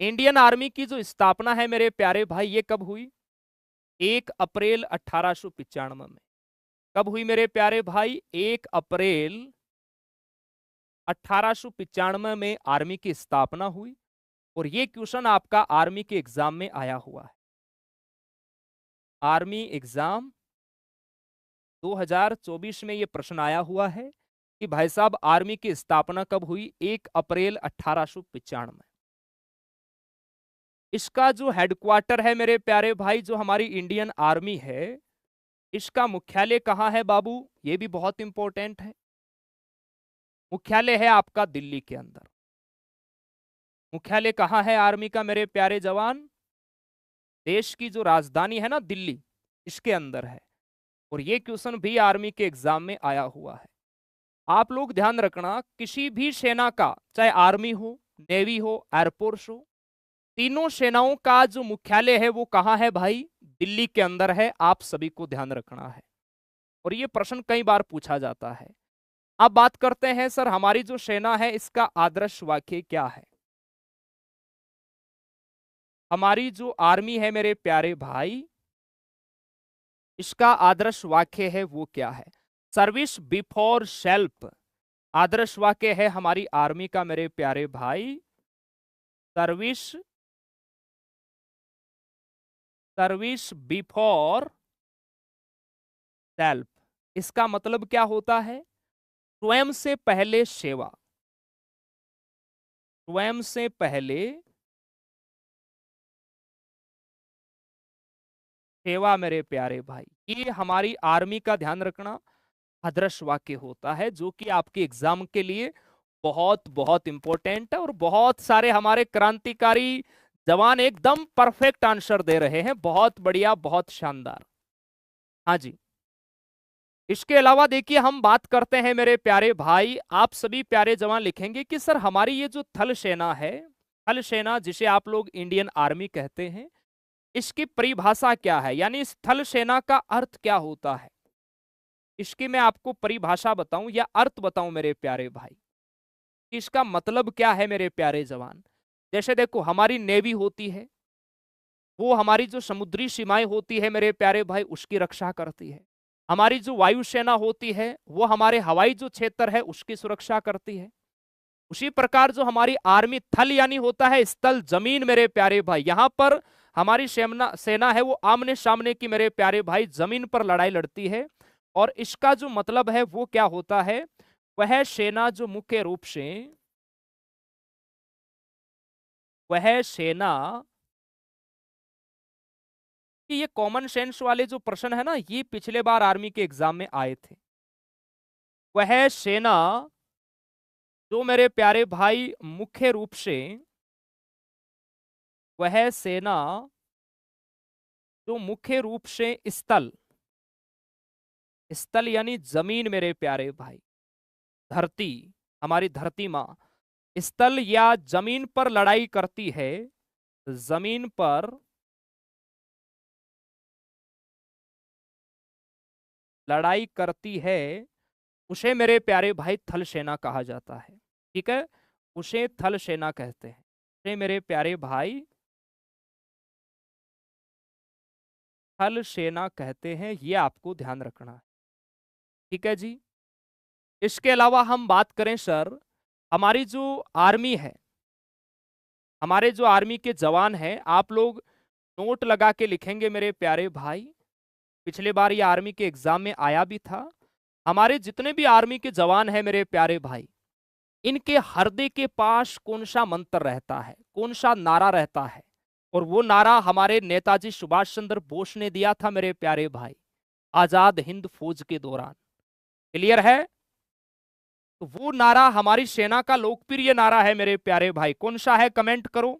इंडियन आर्मी की जो स्थापना है मेरे प्यारे भाई ये कब हुई, 1 अप्रैल 1895 में। कब हुई मेरे प्यारे भाई, 1 अप्रैल 1895 में आर्मी की स्थापना हुई। और ये क्वेश्चन आपका आर्मी के एग्जाम में आया हुआ है। आर्मी एग्जाम 2024 में ये प्रश्न आया हुआ है कि भाई साहब आर्मी की स्थापना कब हुई, 1 अप्रैल 1895 में। इसका जो हेडक्वार्टर है मेरे प्यारे भाई, जो हमारी इंडियन आर्मी है इसका मुख्यालय कहां है बाबू, ये भी बहुत इंपॉर्टेंट है। मुख्यालय है आपका दिल्ली के अंदर। मुख्यालय कहां है आर्मी का मेरे प्यारे जवान, देश की जो राजधानी है ना दिल्ली, इसके अंदर है। और ये क्वेश्चन भी आर्मी के एग्जाम में आया हुआ है। आप लोग ध्यान रखना, किसी भी सेना का, चाहे आर्मी हो, नेवी हो, एयरफोर्स हो, तीनों सेनाओं का जो मुख्यालय है वो कहां है भाई, दिल्ली के अंदर है। आप सभी को ध्यान रखना है, और ये प्रश्न कई बार पूछा जाता है। अब बात करते हैं सर हमारी जो सेना है इसका आदर्श वाक्य क्या है। हमारी जो आर्मी है मेरे प्यारे भाई, इसका आदर्श वाक्य है वो क्या है, सर्विस बिफोर सेल्फ। आदर्श वाक्य है हमारी आर्मी का मेरे प्यारे भाई, सर्विस बिफोर सेल्फ। इसका मतलब क्या होता है, स्वयं से पहले सेवा। स्वयं से पहले सेवा मेरे प्यारे भाई, ये हमारी आर्मी का ध्यान रखना आदर्श वाक्य होता है, जो कि आपके एग्जाम के लिए बहुत बहुत इंपॉर्टेंट है। और बहुत सारे हमारे क्रांतिकारी जवान एकदम परफेक्ट आंसर दे रहे हैं, बहुत बढ़िया, बहुत शानदार। हाँ जी, इसके अलावा देखिए हम बात करते हैं मेरे प्यारे भाई, आप सभी प्यारे जवान लिखेंगे कि सर हमारी ये जो थल सेना है, थल सेना जिसे आप लोग इंडियन आर्मी कहते हैं, इसकी परिभाषा क्या है, यानी इस थल सेना का अर्थ क्या होता है। इसकी मैं आपको परिभाषा बताऊं या अर्थ बताऊं मेरे प्यारे भाई, इसका मतलब क्या है मेरे प्यारे जवान। जैसे देखो हमारी नेवी होती है, वो हमारी जो समुद्री सीमाएं होती है मेरे प्यारे भाई उसकी रक्षा करती है। हमारी जो वायुसेना होती है वो हमारे हवाई जो क्षेत्र है उसकी सुरक्षा करती है। उसी प्रकार जो हमारी आर्मी थल यानी होता है स्थल जमीन मेरे प्यारे भाई, यहां पर हमारी सेना है वो आमने सामने की मेरे प्यारे भाई जमीन पर लड़ाई लड़ती है। और इसका जो मतलब है वो क्या होता है, वह सेना जो मुख्य रूप से, वह सेना कि ये कॉमन सेंस वाले जो प्रश्न है ना, ये पिछले बार आर्मी के एग्जाम में आए थे। वह सेना जो मेरे प्यारे भाई मुख्य रूप से, वह सेना जो मुख्य रूप से स्थल, स्थल यानी जमीन मेरे प्यारे भाई, धरती, हमारी धरती मां, स्थल या जमीन पर लड़ाई करती है, जमीन पर लड़ाई करती है, उसे मेरे प्यारे भाई थल सेना कहा जाता है। ठीक है, उसे थल सेना कहते हैं, उसे मेरे प्यारे भाई थल सेना कहते हैं, ये आपको ध्यान रखना है। ठीक है जी, इसके अलावा हम बात करें सर हमारी जो आर्मी है, हमारे जो आर्मी के जवान हैं, आप लोग नोट लगा के लिखेंगे मेरे प्यारे भाई, पिछले बार ये आर्मी के एग्जाम में आया भी था। हमारे जितने भी आर्मी के जवान हैं मेरे प्यारे भाई, इनके हृदय के पास कौन सा मंत्र रहता है, कौन सा नारा रहता है, और वो नारा हमारे नेताजी सुभाष चंद्र बोस ने दिया था मेरे प्यारे भाई, आजाद हिंद फौज के दौरान। क्लियर है? तो वो नारा हमारी सेना का लोकप्रिय नारा है मेरे प्यारे भाई। कौन सा है कमेंट करो।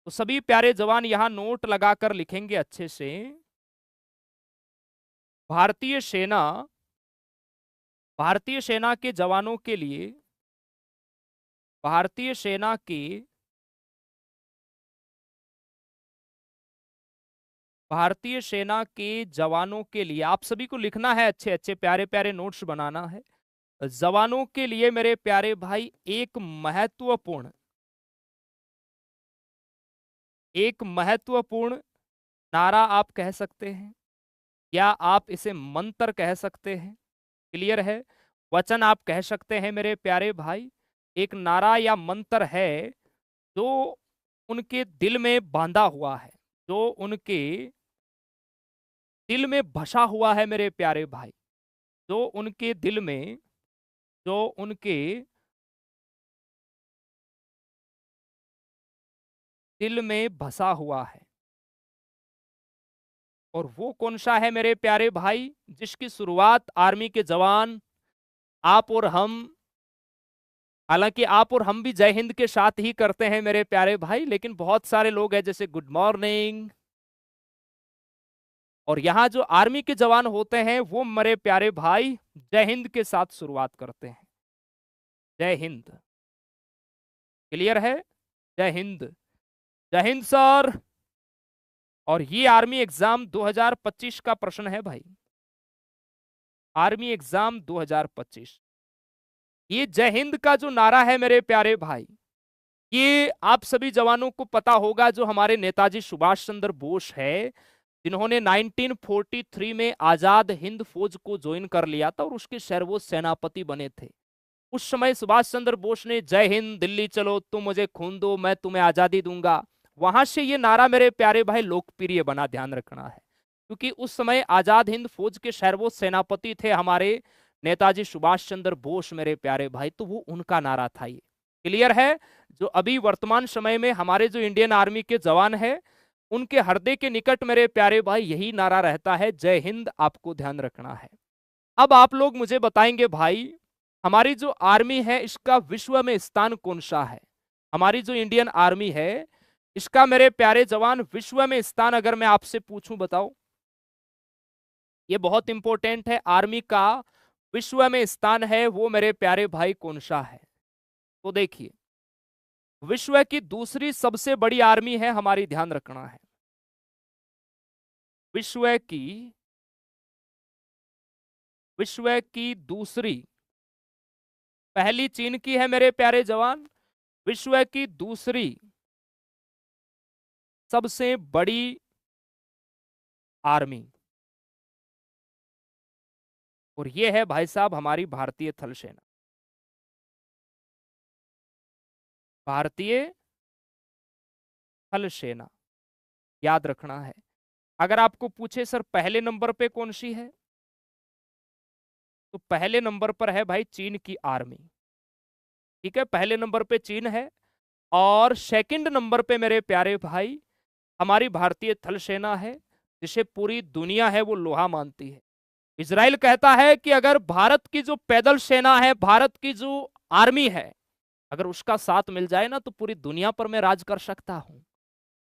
तो सभी प्यारे जवान यहां नोट लगाकर लिखेंगे अच्छे से। भारतीय सेना, भारतीय सेना के जवानों के लिए, भारतीय सेना के, भारतीय सेना के जवानों के लिए, आप सभी को लिखना है, अच्छे अच्छे प्यारे प्यारे नोट्स बनाना है। जवानों के लिए मेरे प्यारे भाई एक महत्वपूर्ण, एक महत्वपूर्ण नारा आप कह सकते हैं, या आप इसे मंत्र कह सकते हैं। क्लियर है? वचन आप कह सकते हैं मेरे प्यारे भाई। एक नारा या मंत्र है जो उनके दिल में बांधा हुआ है, जो उनके दिल में बसा हुआ है मेरे प्यारे भाई, जो उनके दिल में, जो उनके दिल में बसा हुआ है। और वो कौन सा है मेरे प्यारे भाई, जिसकी शुरुआत आर्मी के जवान, आप और हम, हालांकि आप और हम भी जय हिंद के साथ ही करते हैं मेरे प्यारे भाई, लेकिन बहुत सारे लोग हैं जैसे गुड मॉर्निंग, और यहां जो आर्मी के जवान होते हैं वो मेरे प्यारे भाई जय हिंद के साथ शुरुआत करते हैं। जय हिंद। क्लियर है? जय हिंद। जय हिंद सर। और ये आर्मी एग्जाम 2025 का प्रश्न है भाई, आर्मी एग्जाम 2025। ये जय हिंद का जो नारा है मेरे प्यारे भाई, ये आप सभी जवानों को पता होगा, जो हमारे नेताजी सुभाष चंद्र बोस है, जिन्होंने 1943 में आजाद हिंद फौज को ज्वाइन कर लिया था और उसके सर्वोच्च सेनापति बने थे। उस समय सुभाष चंद्र बोस ने जय हिंद, दिल्ली चलो, तुम मुझे खून दो, मैं तुम्हें आजादी दूंगा, वहां से ये नारा मेरे प्यारे भाई लोकप्रिय बना, ध्यान रखना है। क्योंकि उस समय आजाद हिंद फौज के सर्वोच्च सेनापति थे हमारे नेताजी सुभाष चंद्र बोस मेरे प्यारे भाई, तो वो उनका नारा था ये। क्लियर है? जो अभी वर्तमान समय में हमारे जो इंडियन आर्मी के जवान है, उनके हृदय के निकट मेरे प्यारे भाई यही नारा रहता है, जय हिंद, आपको ध्यान रखना है। अब आप लोग मुझे बताएंगे भाई, हमारी जो आर्मी है इसका विश्व में स्थान कौन सा है? हमारी जो इंडियन आर्मी है इसका मेरे प्यारे जवान विश्व में स्थान अगर मैं आपसे पूछूं, बताओ। ये बहुत इंपॉर्टेंट है, आर्मी का विश्व में स्थान है वो मेरे प्यारे भाई कौन सा है? तो देखिए, विश्व की दूसरी सबसे बड़ी आर्मी है हमारी, ध्यान रखना है। विश्व की दूसरी, पहली चीन की है मेरे प्यारे जवान, विश्व की दूसरी सबसे बड़ी आर्मी, और ये है भाई साहब हमारी भारतीय थल सेना। भारतीय थल सेना, याद रखना है। अगर आपको पूछे सर पहले नंबर पे कौन सी है, तो पहले नंबर पर है भाई चीन की आर्मी। ठीक है, पहले नंबर पे चीन है, और सेकंड नंबर पे मेरे प्यारे भाई हमारी भारतीय थल सेना है, जिसे पूरी दुनिया है वो लोहा मानती है। इजराइल कहता है कि अगर भारत की जो पैदल सेना है, भारत की जो आर्मी है, अगर उसका साथ मिल जाए ना तो पूरी दुनिया पर मैं राज कर सकता हूं।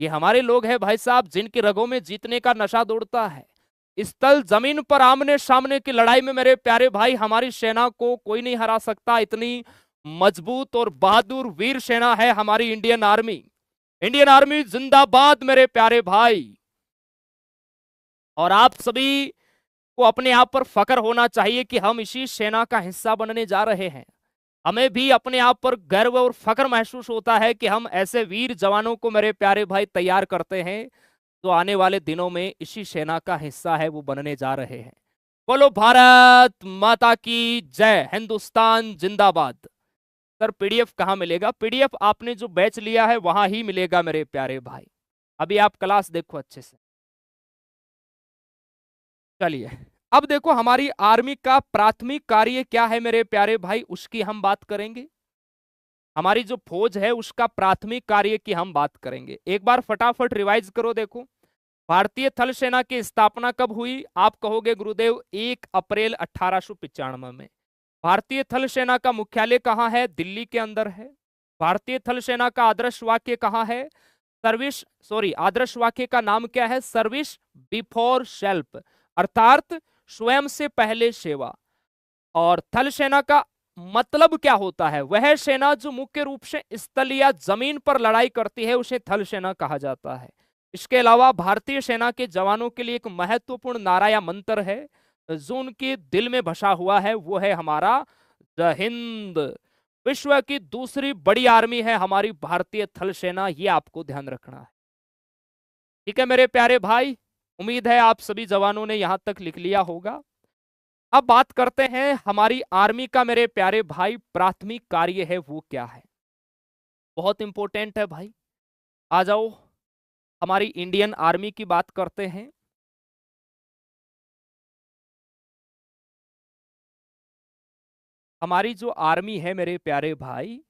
ये हमारे लोग हैं भाई साहब, जिनके रगों में जीतने का नशा दौड़ता है। स्थल जमीन पर आमने सामने की लड़ाई में मेरे प्यारे भाई हमारी सेना को कोई नहीं हरा सकता। इतनी मजबूत और बहादुर वीर सेना है हमारी इंडियन आर्मी। इंडियन आर्मी जिंदाबाद मेरे प्यारे भाई। और आप सभी को अपने आप पर फख्र होना चाहिए कि हम इसी सेना का हिस्सा बनने जा रहे हैं। हमें भी अपने आप पर गर्व और फख्र महसूस होता है कि हम ऐसे वीर जवानों को मेरे प्यारे भाई तैयार करते हैं जो आने वाले दिनों में इसी सेना का हिस्सा है वो बनने जा रहे हैं। बोलो भारत माता की जय, हिंदुस्तान जिंदाबाद। सर पीडीएफ कहाँ मिलेगा? पीडीएफ आपने जो बैच लिया है वहां ही मिलेगा मेरे प्यारे भाई। अभी आप क्लास देखो अच्छे से। चलिए अब देखो हमारी आर्मी का प्राथमिक कार्य क्या है मेरे प्यारे भाई, उसकी हम बात करेंगे। हमारी जो फौज है उसका प्राथमिक कार्य की हम बात करेंगे। एक बार फटाफट रिवाइज करो। देखो, भारतीय थल सेना की स्थापना कब हुई? आप कहोगे गुरुदेव 1 अप्रैल 1895 में। भारतीय थल सेना का मुख्यालय कहाँ है? दिल्ली के अंदर है। भारतीय थल सेना का आदर्श वाक्य कहाँ है? आदर्श वाक्य का नाम क्या है? सर्विस बिफोर सेल्फ, अर्थात स्वयं से पहले सेवा। और थल सेना का मतलब क्या होता है? वह सेना जो मुख्य रूप से स्थल या जमीन पर लड़ाई करती है उसे थल सेना कहा जाता है। इसके अलावा भारतीय सेना के जवानों के लिए एक महत्वपूर्ण नारा या मंत्र है जो उनके दिल में बसा हुआ है, वो है हमारा जय हिंद। विश्व की दूसरी बड़ी आर्मी है हमारी भारतीय थल सेना, ये आपको ध्यान रखना है। ठीक है मेरे प्यारे भाई, उम्मीद है आप सभी जवानों ने यहां तक लिख लिया होगा। अब बात करते हैं हमारी आर्मी का मेरे प्यारे भाई प्राथमिक कार्य है वो क्या है। बहुत इंपॉर्टेंट है भाई। आ जाओ हमारी इंडियन आर्मी की बात करते हैं। हमारी जो आर्मी है मेरे प्यारे भाई,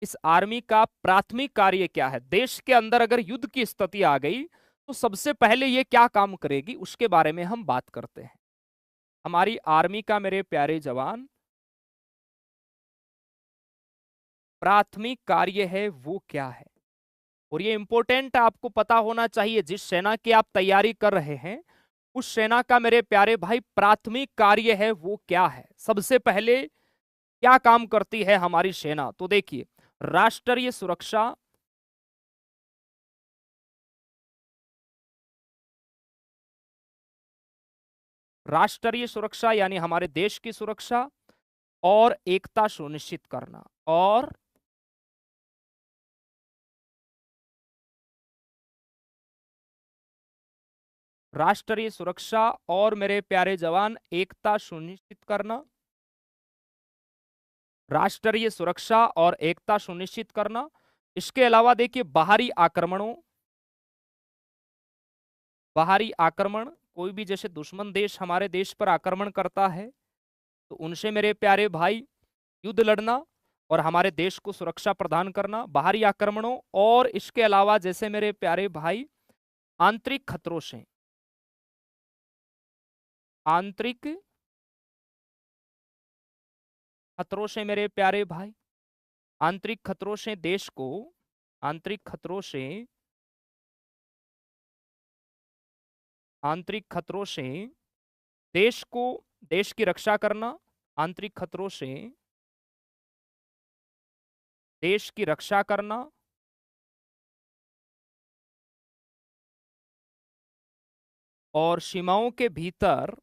इस आर्मी का प्राथमिक कार्य क्या है? देश के अंदर अगर युद्ध की स्थिति आ गई तो सबसे पहले ये क्या काम करेगी उसके बारे में हम बात करते हैं। हमारी आर्मी का मेरे प्यारे जवान प्राथमिक कार्य है वो क्या है? और ये इंपॉर्टेंट आपको पता होना चाहिए, जिस सेना की आप तैयारी कर रहे हैं उस सेना का मेरे प्यारे भाई प्राथमिक कार्य है वो क्या है। सबसे पहले क्या काम करती है हमारी सेना? तो देखिए, राष्ट्रीय सुरक्षा, राष्ट्रीय सुरक्षा यानी हमारे देश की सुरक्षा और एकता सुनिश्चित करना, और राष्ट्रीय सुरक्षा और मेरे प्यारे जवान एकता सुनिश्चित करना, राष्ट्रीय सुरक्षा और एकता सुनिश्चित करना। इसके अलावा देखिए, बाहरी आक्रमणों, बाहरी आक्रमण, कोई भी जैसे दुश्मन देश हमारे देश पर आक्रमण करता है तो उनसे मेरे प्यारे भाई युद्ध लड़ना और हमारे देश को सुरक्षा प्रदान करना, बाहरी आक्रमणों। और इसके अलावा जैसे मेरे प्यारे भाई आंतरिक खतरों से, आंतरिक खतरों से मेरे प्यारे भाई, आंतरिक खतरों से देश को, आंतरिक खतरों से, आंतरिक खतरों से देश को, देश की रक्षा करना, आंतरिक खतरों से देश की रक्षा करना, और सीमाओं के भीतर,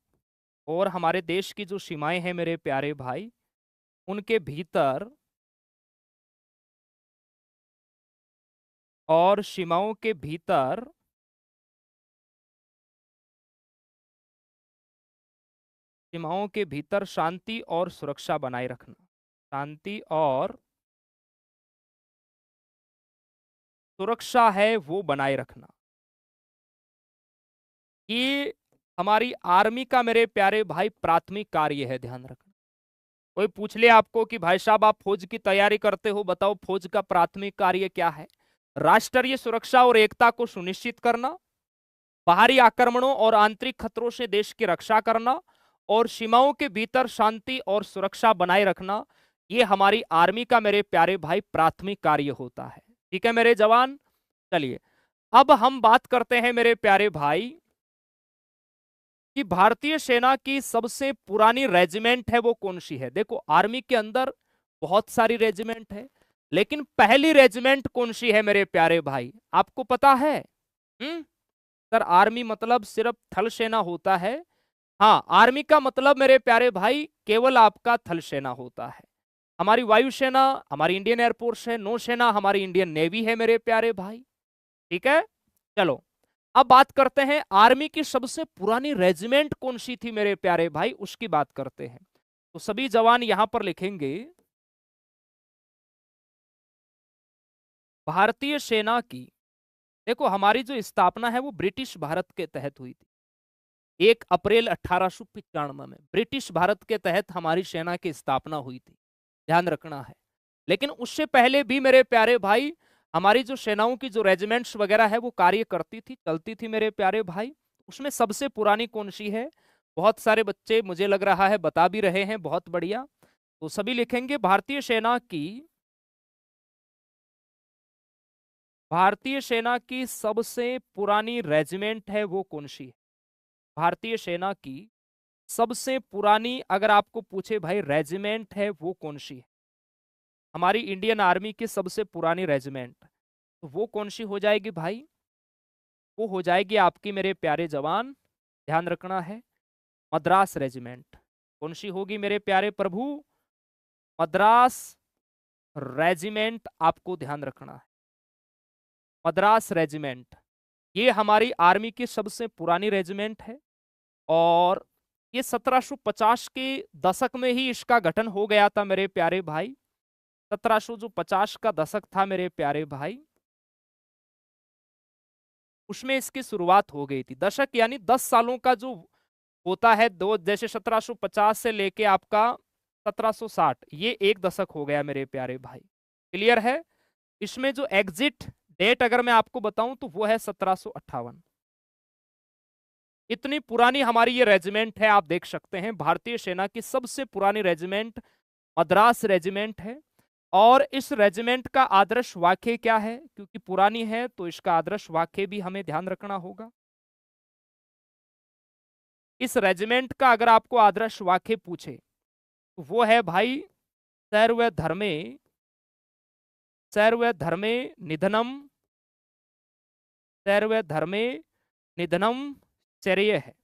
और हमारे देश की जो सीमाएं हैं मेरे प्यारे भाई उनके भीतर, और सीमाओं के भीतर सीमाओं के भीतर शांति और सुरक्षा बनाए रखना, शांति और सुरक्षा है वो बनाए रखना। ये हमारी आर्मी का मेरे प्यारे भाई प्राथमिक कार्य है, ध्यान रखना। कोई पूछ ले आपको कि भाई साहब आप फौज की तैयारी करते हो, बताओ फौज का प्राथमिक कार्य क्या है? राष्ट्रीय सुरक्षा और एकता को सुनिश्चित करना, बाहरी आक्रमणों और आंतरिक खतरों से देश की रक्षा करना, और सीमाओं के भीतर शांति और सुरक्षा बनाए रखना। ये हमारी आर्मी का मेरे प्यारे भाई प्राथमिक कार्य होता है। ठीक है मेरे जवान, चलिए अब हम बात करते हैं मेरे प्यारे भाई कि भारतीय सेना की सबसे पुरानी रेजिमेंट है वो कौन सी है। देखो, आर्मी के अंदर बहुत सारी रेजिमेंट है, लेकिन पहली रेजिमेंट कौन सी है मेरे प्यारे भाई, आपको पता है? सर आर्मी मतलब सिर्फ थल सेना होता है? हाँ, आर्मी का मतलब मेरे प्यारे भाई केवल आपका थल सेना होता है। हमारी वायुसेना हमारी इंडियन एयरफोर्स है, नौसेना हमारी इंडियन नेवी है मेरे प्यारे भाई। ठीक है, चलो अब बात करते हैं आर्मी की सबसे पुरानी रेजिमेंट कौन सी थी मेरे प्यारे भाई, उसकी बात करते हैं। तो सभी जवान यहां पर लिखेंगे, भारतीय सेना की, देखो हमारी जो स्थापना है वो ब्रिटिश भारत के तहत हुई थी 1 अप्रैल 1895 में। ब्रिटिश भारत के तहत हमारी सेना की स्थापना हुई थी, ध्यान रखना है। लेकिन उससे पहले भी मेरे प्यारे भाई हमारी जो सेनाओं की जो रेजिमेंट्स वगैरह है वो कार्य करती थी, चलती थी मेरे प्यारे भाई। उसमें सबसे पुरानी कौन सी है? बहुत सारे बच्चे मुझे लग रहा है बता भी रहे हैं, बहुत बढ़िया। तो सभी लिखेंगे भारतीय सेना की सबसे पुरानी रेजिमेंट है वो कौन सी है? भारतीय सेना की सबसे पुरानी अगर आपको पूछे भाई रेजिमेंट है वो कौन सी है? हमारी इंडियन आर्मी की सबसे पुरानी रेजिमेंट, तो वो कौन सी हो जाएगी भाई? वो हो जाएगी आपकी मेरे प्यारे जवान, ध्यान रखना है, मद्रास रेजिमेंट। कौन सी होगी मेरे प्यारे प्रभु? मद्रास रेजिमेंट आपको ध्यान रखना है, मद्रास रेजिमेंट। ये हमारी आर्मी की सबसे पुरानी रेजिमेंट है और ये 1750 के दशक में ही इसका गठन हो गया था मेरे प्यारे भाई। 1750 का दशक था मेरे प्यारे भाई, उसमें इसकी शुरुआत हो गई थी। दशक यानी 10 सालों का जो होता है, दो जैसे 1750 से लेके आपका 1760, ये एक दशक हो गया मेरे प्यारे भाई। क्लियर है? इसमें जो एग्जिट डेट अगर मैं आपको बताऊं तो वो है 1758। इतनी पुरानी हमारी ये रेजिमेंट है, आप देख सकते हैं भारतीय सेना की सबसे पुरानी रेजिमेंट मद्रास रेजिमेंट है। और इस रेजिमेंट का आदर्श वाक्य क्या है? क्योंकि पुरानी है तो इसका आदर्श वाक्य भी हमें ध्यान रखना होगा। इस रेजिमेंट का अगर आपको आदर्श वाक्य पूछे तो वो है भाई, सर्व धर्मे सर्व धर्मे निधनम, सर्व धर्मे निधनम चर्य है।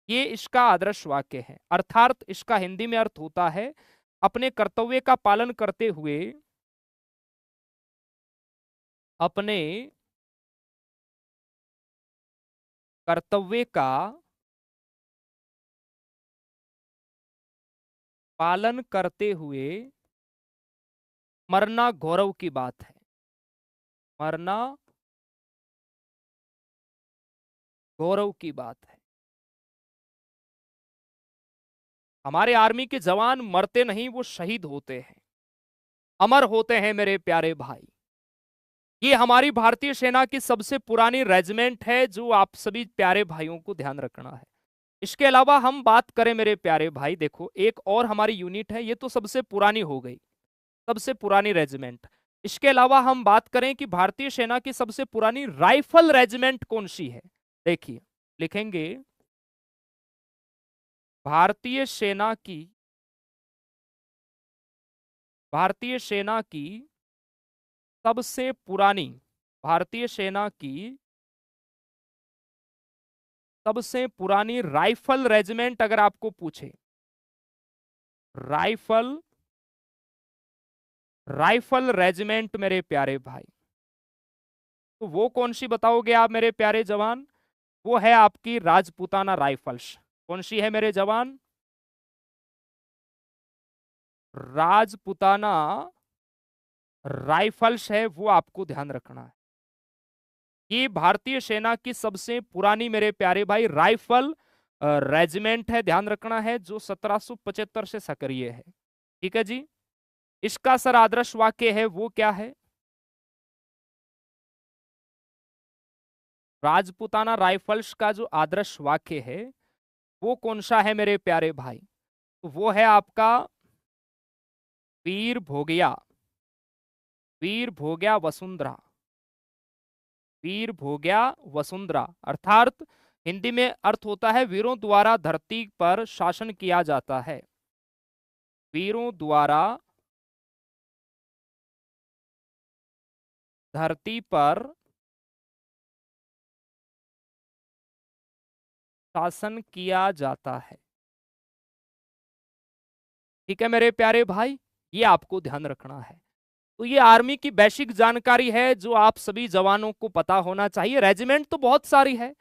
ये इसका आदर्श वाक्य है। अर्थात इसका हिंदी में अर्थ होता है अपने कर्तव्य का पालन करते हुए, अपने कर्तव्य का पालन करते हुए मरना गौरव की बात है, मरना गौरव की बात है। हमारे आर्मी के जवान मरते नहीं, वो शहीद होते हैं, अमर होते हैं मेरे प्यारे भाई। ये हमारी भारतीय सेना की सबसे पुरानी रेजिमेंट है, जो आप सभी प्यारे भाइयों को ध्यान रखना है। इसके अलावा हम बात करें मेरे प्यारे भाई, देखो एक और हमारी यूनिट है, ये तो सबसे पुरानी हो गई, सबसे पुरानी रेजिमेंट। इसके अलावा हम बात करें कि भारतीय सेना की सबसे पुरानी राइफल रेजिमेंट कौन सी है। देखिए लिखेंगे भारतीय सेना की, भारतीय सेना की सबसे पुरानी, भारतीय सेना की सबसे पुरानी राइफल रेजिमेंट अगर आपको पूछे, राइफल राइफल रेजिमेंट मेरे प्यारे भाई, तो वो कौन सी बताओगे आप मेरे प्यारे जवान? वो है आपकी राजपूताना राइफल्स। कौन सी है मेरे जवान? राजपूताना राइफल्स है, वो आपको ध्यान रखना है। ये भारतीय सेना की सबसे पुरानी मेरे प्यारे भाई राइफल रेजिमेंट है, ध्यान रखना है, जो 1775 से सक्रिय है। ठीक है जी। इसका सर आदर्श वाक्य है वो क्या है? राजपूताना राइफल्स का जो आदर्श वाक्य है वो कौन सा है मेरे प्यारे भाई? तो वो है आपका वीर भोगिया, वीर भोग्या वसुंधरा, वीर भोग्या वसुंधरा। अर्थात हिंदी में अर्थ होता है वीरों द्वारा धरती पर शासन किया जाता है, वीरों द्वारा धरती पर शासन किया जाता है। ठीक है मेरे प्यारे भाई, ये आपको ध्यान रखना है। तो ये आर्मी की बेसिक जानकारी है जो आप सभी जवानों को पता होना चाहिए। रेजिमेंट तो बहुत सारी है,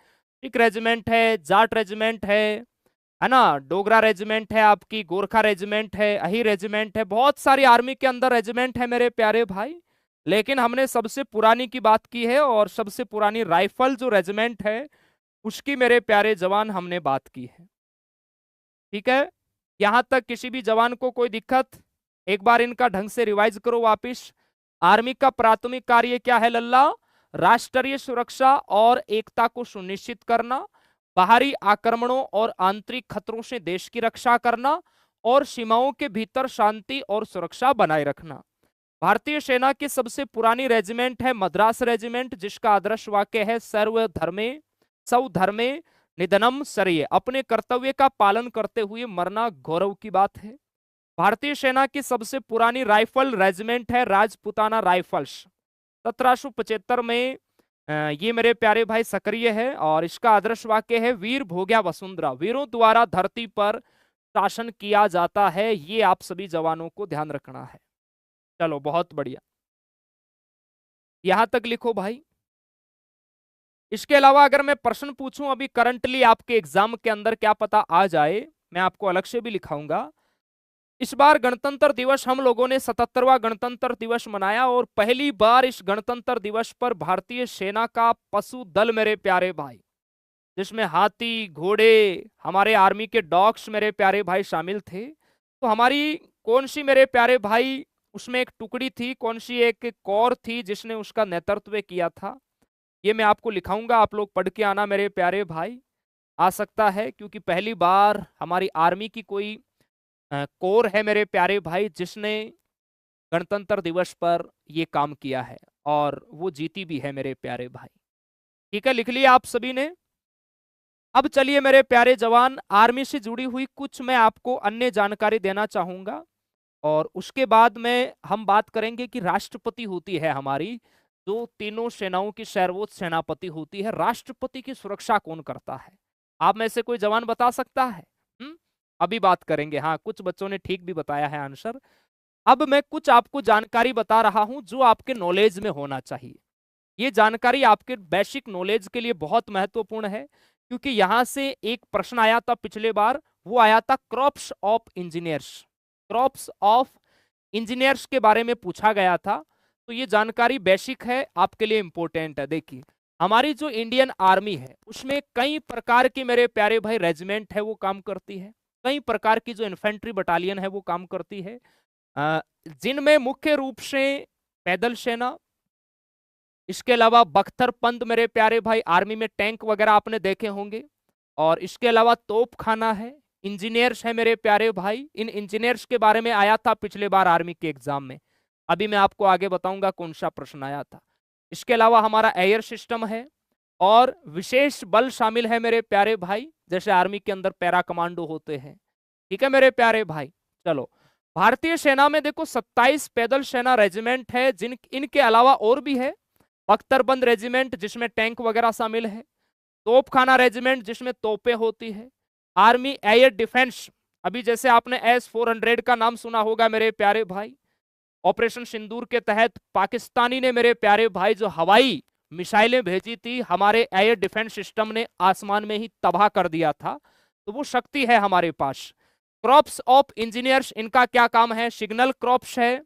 एक रेजिमेंट है, जाट रेजिमेंट है ना, डोगरा रेजिमेंट है, आपकी गोरखा रेजिमेंट है, अही रेजिमेंट है, बहुत सारी आर्मी के अंदर रेजिमेंट है मेरे प्यारे भाई। लेकिन हमने सबसे पुरानी की बात की है और सबसे पुरानी राइफल जो रेजिमेंट है उसकी मेरे प्यारे जवान हमने बात की है। ठीक है, यहां तक किसी भी जवान को कोई दिक्कत? एक बार इनका ढंग से रिवाइज करो वापिस। आर्मी का प्राथमिक कार्य क्या है लल्ला? राष्ट्रीय सुरक्षा और एकता को सुनिश्चित करना, बाहरी आक्रमणों और आंतरिक खतरों से देश की रक्षा करना और सीमाओं के भीतर शांति और सुरक्षा बनाए रखना। भारतीय सेना की सबसे पुरानी रेजिमेंट है मद्रास रेजिमेंट, जिसका आदर्श वाक्य है सर्वधर्मे सौधर्मे निधनम सरिये, अपने कर्तव्य का पालन करते हुए मरना गौरव की बात है। भारतीय सेना की सबसे पुरानी राइफल रेजिमेंट है राजपुताना राइफल्स, 1775 में ये मेरे प्यारे भाई सक्रिय है और इसका आदर्श वाक्य है वीर भोग्या वसुंधरा, वीरों द्वारा धरती पर शासन किया जाता है। ये आप सभी जवानों को ध्यान रखना है। चलो बहुत बढ़िया, यहां तक लिखो भाई। इसके अलावा अगर मैं प्रश्न पूछूं अभी करंटली आपके एग्जाम के अंदर, क्या पता आ जाए, मैं आपको अलग से भी लिखाऊंगा। इस बार गणतंत्र दिवस हम लोगों ने 77वां गणतंत्र दिवस मनाया और पहली बार इस गणतंत्र दिवस पर भारतीय सेना का पशु दल मेरे प्यारे भाई, जिसमें हाथी, घोड़े, हमारे आर्मी के डॉग्स मेरे प्यारे भाई शामिल थे। तो हमारी कौन सी मेरे प्यारे भाई उसमें एक टुकड़ी थी, कौन सी एक कोर थी जिसने उसका नेतृत्व किया था, ये मैं आपको लिखाऊंगा, आप लोग पढ़ के आना मेरे प्यारे भाई। आ सकता है क्योंकि पहली बार हमारी आर्मी की कोई कोर है मेरे प्यारे भाई जिसने गणतंत्र दिवस पर ये काम किया है और वो जीती भी है मेरे प्यारे भाई। ठीक है, लिख लिया आप सभी ने। अब चलिए मेरे प्यारे जवान, आर्मी से जुड़ी हुई कुछ मैं आपको अन्य जानकारी देना चाहूंगा और उसके बाद में हम बात करेंगे कि राष्ट्रपति होती है हमारी, जो तीनों सेनाओं की सर्वोच्च सेनापति होती है, राष्ट्रपति की सुरक्षा कौन करता है? आप में से कोई जवान बता सकता है? अभी बात करेंगे। हाँ, कुछ बच्चों ने ठीक भी बताया है आंसर। अब मैं कुछ आपको जानकारी बता रहा हूं जो आपके नॉलेज में होना चाहिए। ये जानकारी आपके बेसिक नॉलेज के लिए बहुत महत्वपूर्ण है क्योंकि यहां से एक प्रश्न आया था पिछले बार, वो आया था crops of engineers, crops of engineers के बारे में पूछा गया था। तो ये जानकारी बेसिक है, आपके लिए इंपॉर्टेंट है। देखिए हमारी जो इंडियन आर्मी है उसमें कई प्रकार की मेरे प्यारे भाई रेजिमेंट है वो काम करती है, कई प्रकार की जो इन्फेंट्री बटालियन है वो काम करती है, जिनमें मुख्य रूप से पैदल सेना, इसके अलावा बख्तर पंथ मेरे प्यारे भाई, आर्मी में टैंक वगैरह आपने देखे होंगे, और इसके अलावा तोप खाना है, इंजीनियर्स है मेरे प्यारे भाई। इन इंजीनियर्स के बारे में आया था पिछले बार आर्मी के एग्जाम में, अभी मैं आपको आगे बताऊंगा कौन सा प्रश्न आया था। इसके अलावा हमारा एयर सिस्टम है और विशेष बल शामिल है मेरे प्यारे भाई, जैसे आर्मी के अंदर पैरा कमांडो होते हैं। ठीक है मेरे प्यारे भाई। चलो, भारतीय सेना में देखो 27 पैदल सेना रेजिमेंट है, जिन इनके अलावा और भी है बख्तरबंद रेजिमेंट जिसमें टैंक वगैरह शामिल है, तोपखाना रेजिमेंट जिसमें तोपें होती है, आर्मी एयर डिफेंस, अभी जैसे आपने S-400 का नाम सुना होगा मेरे प्यारे भाई, ऑपरेशन सिंदूर के तहत पाकिस्तानी ने मेरे प्यारे भाई जो हवाई मिसाइलें भेजी थी, हमारे एयर डिफेंस सिस्टम ने आसमान में ही तबाह कर दिया था, तो वो शक्ति है हमारे पास। क्रॉप्स ऑफ इंजीनियर्स, इनका क्या काम है? सिग्नल क्रॉप्स है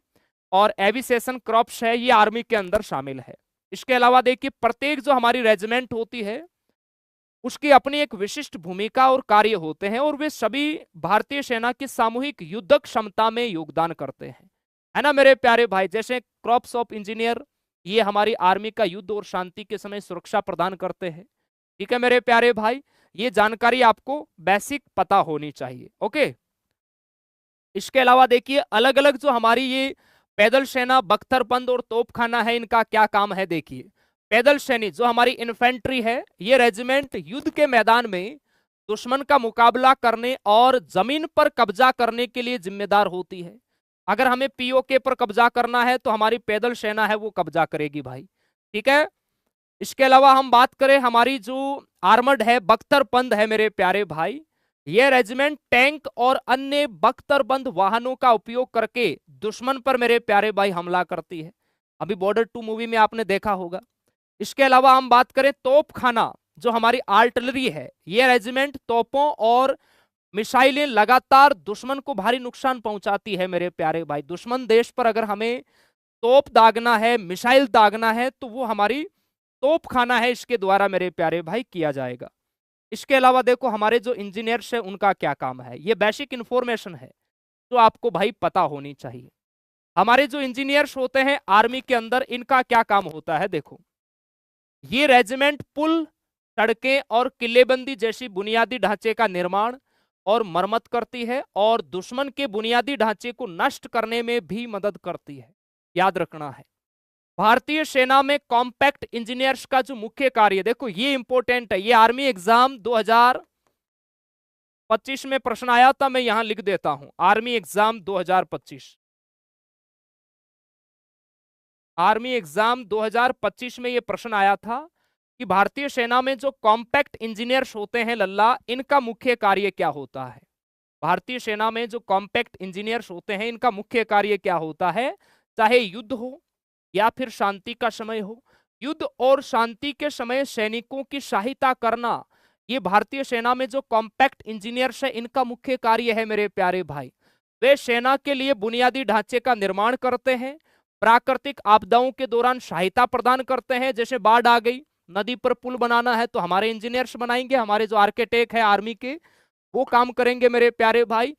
और एविसेशन क्रॉप्स है, ये आर्मी के अंदर शामिल है। इसके अलावा देखिए प्रत्येक जो हमारी रेजिमेंट होती है उसकी अपनी एक विशिष्ट भूमिका और कार्य होते हैं और वे सभी भारतीय सेना की सामूहिक युद्धक क्षमता में योगदान करते हैं, है ना मेरे प्यारे भाई। जैसे क्रॉप्स ऑफ इंजीनियर, ये हमारी आर्मी का युद्ध और शांति के समय सुरक्षा प्रदान करते हैं। ठीक है मेरे प्यारे भाई, ये जानकारी आपको बेसिक पता होनी चाहिए। ओके, इसके अलावा देखिए अलग अलग जो हमारी ये पैदल सेना, बख्तरबंद और तोपखाना है, इनका क्या काम है? देखिए पैदल सैनिक जो हमारी इन्फेंट्री है, ये रेजिमेंट युद्ध के मैदान में दुश्मन का मुकाबला करने और जमीन पर कब्जा करने के लिए जिम्मेदार होती है। अगर हमें पीओके पर कब्जा करना है तो हमारी पैदल सेना है वो कब्जा करेगी भाई। ठीक है, इसके अलावा हम बात करें हमारी जो आर्मर्ड है बख्तरबंद है मेरे प्यारे भाई, यह रेजिमेंट टैंक और अन्य बख्तरबंद वाहनों का उपयोग करके दुश्मन पर मेरे प्यारे भाई हमला करती है। अभी बॉर्डर 2 मूवी में आपने देखा होगा। इसके अलावा हम बात करें तोपखाना, जो हमारी आर्टिलरी है, यह रेजिमेंट तोपों और मिसाइलें लगातार दुश्मन को भारी नुकसान पहुंचाती है मेरे प्यारे भाई। दुश्मन देश पर अगर हमें तोप दागना है, मिसाइल दागना है, तो वो हमारी तोपखाना है, इसके द्वारा मेरे प्यारे भाई किया जाएगा। इसके अलावा देखो हमारे जो इंजीनियर्स है उनका क्या काम है, ये बेसिक इंफॉर्मेशन है। जो आपको भाई पता होनी चाहिए। हमारे जो इंजीनियर्स होते हैं आर्मी के अंदर, इनका क्या काम होता है देखो। ये रेजिमेंट पुल, सड़कें और किलेबंदी जैसी बुनियादी ढांचे का निर्माण और मरम्मत करती है और दुश्मन के बुनियादी ढांचे को नष्ट करने में भी मदद करती है। याद रखना है। भारतीय सेना में कॉम्पैक्ट इंजीनियर्स का जो मुख्य कार्य, देखो ये इंपॉर्टेंट है, ये आर्मी एग्जाम 2025 में प्रश्न आया था, मैं यहां लिख देता हूं। आर्मी एग्जाम 2025, आर्मी एग्जाम 2025 में यह प्रश्न आया था कि भारतीय सेना में जो कॉम्पैक्ट इंजीनियर्स होते हैं लल्ला, इनका मुख्य कार्य क्या होता है। भारतीय सेना में जो कॉम्पैक्ट इंजीनियर्स होते हैं, इनका मुख्य कार्य क्या होता है। चाहे युद्ध हो या फिर शांति का समय हो, युद्ध और शांति के समय सैनिकों की सहायता करना, ये भारतीय सेना में जो कॉम्पैक्ट इंजीनियर्स है इनका मुख्य कार्य है मेरे प्यारे भाई। वे सेना के लिए बुनियादी ढांचे का निर्माण करते हैं, प्राकृतिक आपदाओं के दौरान सहायता प्रदान करते हैं। जैसे बाढ़ आ गई, नदी पर पुल बनाना है तो हमारे इंजीनियर्स बनाएंगे, हमारे जो आर्किटेक्ट है आर्मी के, वो काम करेंगे मेरे प्यारे भाई।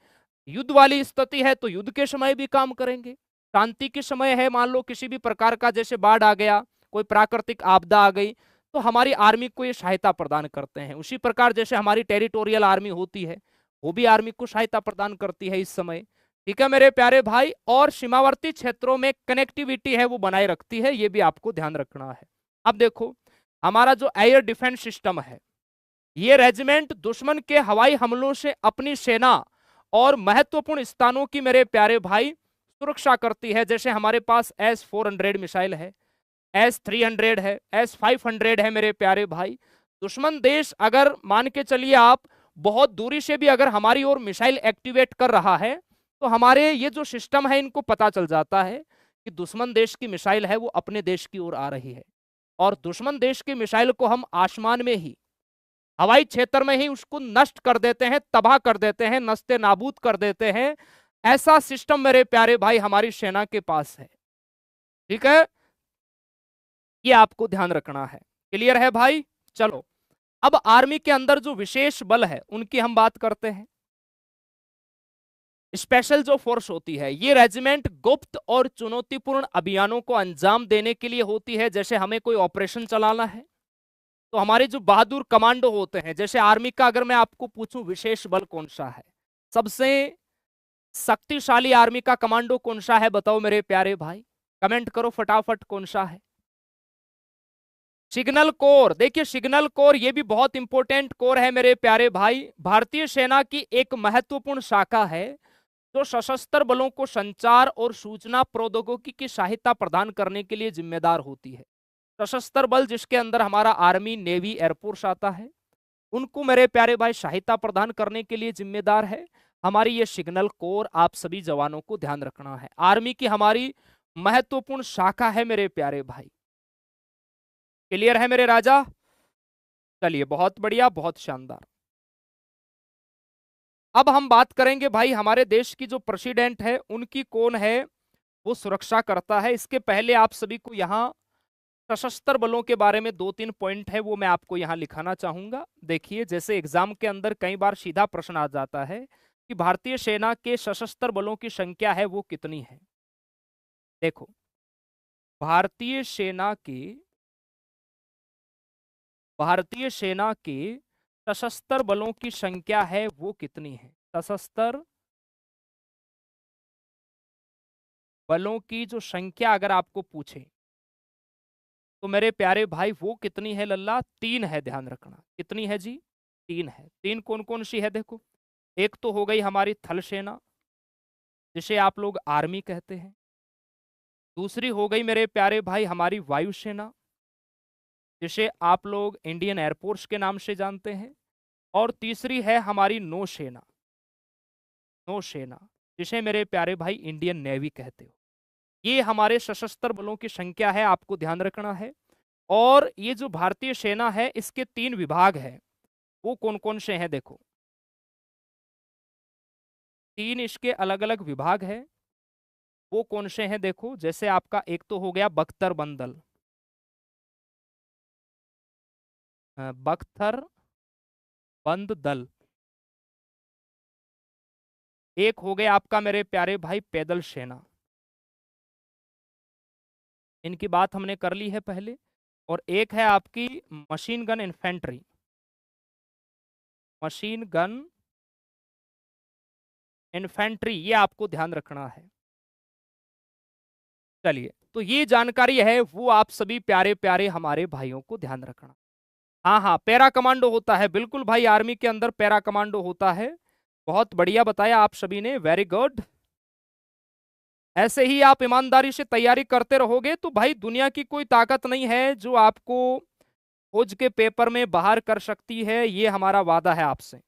युद्ध वाली स्थिति है तो युद्ध के समय भी काम करेंगे। शांति के समय है, मान लो किसी भी प्रकार का जैसे बाढ़ आ गया, कोई प्राकृतिक आपदा आ गई, तो हमारी आर्मी को ये सहायता प्रदान करते हैं। उसी प्रकार जैसे हमारी टेरिटोरियल आर्मी होती है, वो भी आर्मी को सहायता प्रदान करती है इस समय। ठीक है मेरे प्यारे भाई। और सीमावर्ती क्षेत्रों में कनेक्टिविटी है वो बनाए रखती है, ये भी आपको ध्यान रखना है। अब देखो हमारा जो एयर डिफेंस सिस्टम है, ये रेजिमेंट दुश्मन के हवाई हमलों से अपनी सेना और महत्वपूर्ण स्थानों की मेरे प्यारे भाई सुरक्षा करती है। जैसे हमारे पास S-400 मिसाइल है, S-300 है, S-500 है मेरे प्यारे भाई। दुश्मन देश अगर मान के चलिए आप बहुत दूरी से भी अगर हमारी ओर मिसाइल एक्टिवेट कर रहा है, तो हमारे ये जो सिस्टम है इनको पता चल जाता है कि दुश्मन देश की मिसाइल है वो अपने देश की ओर आ रही है, और दुश्मन देश की मिसाइल को हम आसमान में ही, हवाई क्षेत्र में ही उसको नष्ट कर देते हैं, तबाह कर देते हैं, नस्ते नाबूद कर देते हैं। ऐसा सिस्टम मेरे प्यारे भाई हमारी सेना के पास है। ठीक है, ये आपको ध्यान रखना है। क्लियर है भाई। चलो अब आर्मी के अंदर जो विशेष बल है उनकी हम बात करते हैं। स्पेशल जो फोर्स होती है, ये रेजिमेंट गुप्त और चुनौतीपूर्ण अभियानों को अंजाम देने के लिए होती है। जैसे हमें कोई ऑपरेशन चलाना है तो हमारे जो बहादुर कमांडो होते हैं, जैसे आर्मी का अगर मैं आपको पूछूं विशेष बल कौन सा है, सबसे शक्तिशाली आर्मी का कमांडो कौन सा है, बताओ मेरे प्यारे भाई, कमेंट करो फटाफट कौन सा है। Signal corps. देखिए सिग्नल कोर ये भी बहुत इंपॉर्टेंट कोर है मेरे प्यारे भाई। भारतीय सेना की एक महत्वपूर्ण शाखा है जो सशस्त्र बलों को संचार और सूचना प्रौद्योगिकी की सहायता प्रदान करने के लिए जिम्मेदार होती है। सशस्त्र बल जिसके अंदर हमारा आर्मी, नेवी, एयरफोर्स आता है, उनको मेरे प्यारे भाई सहायता प्रदान करने के लिए जिम्मेदार है हमारी ये सिग्नल कोर। आप सभी जवानों को ध्यान रखना है, आर्मी की हमारी महत्वपूर्ण शाखा है मेरे प्यारे भाई। क्लियर है मेरे राजा। चलिए बहुत बढ़िया, बहुत शानदार। अब हम बात करेंगे भाई हमारे देश की जो प्रेसिडेंट है उनकी कौन है वो सुरक्षा करता है। इसके पहले आप सभी को यहाँ सशस्त्र बलों के बारे में 2-3 पॉइंट है वो मैं आपको यहाँ लिखाना चाहूंगा। देखिए जैसे एग्जाम के अंदर कई बार सीधा प्रश्न आ जाता है कि भारतीय सेना के सशस्त्र बलों की संख्या है वो कितनी है। देखो भारतीय सेना के सशस्त्र बलों की संख्या है वो कितनी है। सशस्त्र बलों की जो संख्या अगर आपको पूछे तो मेरे प्यारे भाई वो कितनी है लल्ला, 3 है। ध्यान रखना कितनी है जी, 3 है। 3 कौन कौन सी है देखो, एक तो हो गई हमारी थल सेना जिसे आप लोग आर्मी कहते हैं, दूसरी हो गई मेरे प्यारे भाई हमारी वायुसेना जिसे आप लोग इंडियन एयरफोर्स के नाम से जानते हैं, और तीसरी है हमारी नौसेना, नौसेना जिसे मेरे प्यारे भाई इंडियन नेवी कहते हो। ये हमारे सशस्त्र बलों की संख्या है, आपको ध्यान रखना है। और ये जो भारतीय सेना है इसके 3 विभाग है, वो कौन कौन से हैं देखो, 3 इसके अलग अलग विभाग है। वो कौन से हैं देखो, जैसे आपका एक तो हो गया बख्तर बंदल, बख्तर बंद दल, एक हो गया आपका मेरे प्यारे भाई पैदल सेना, इनकी बात हमने कर ली है पहले। और एक है आपकी machine gun infantry, machine gun infantry, ये आपको ध्यान रखना है। चलिए, तो ये जानकारी है वो आप सभी प्यारे प्यारे हमारे भाइयों को ध्यान रखना। हाँ हाँ, पैरा कमांडो होता है, बिल्कुल भाई, आर्मी के अंदर पैरा कमांडो होता है। बहुत बढ़िया बताया आप सभी ने, वेरी गुड। ऐसे ही आप ईमानदारी से तैयारी करते रहोगे तो भाई दुनिया की कोई ताकत नहीं है जो आपको खोज के पेपर में बाहर कर सकती है, ये हमारा वादा है आपसे।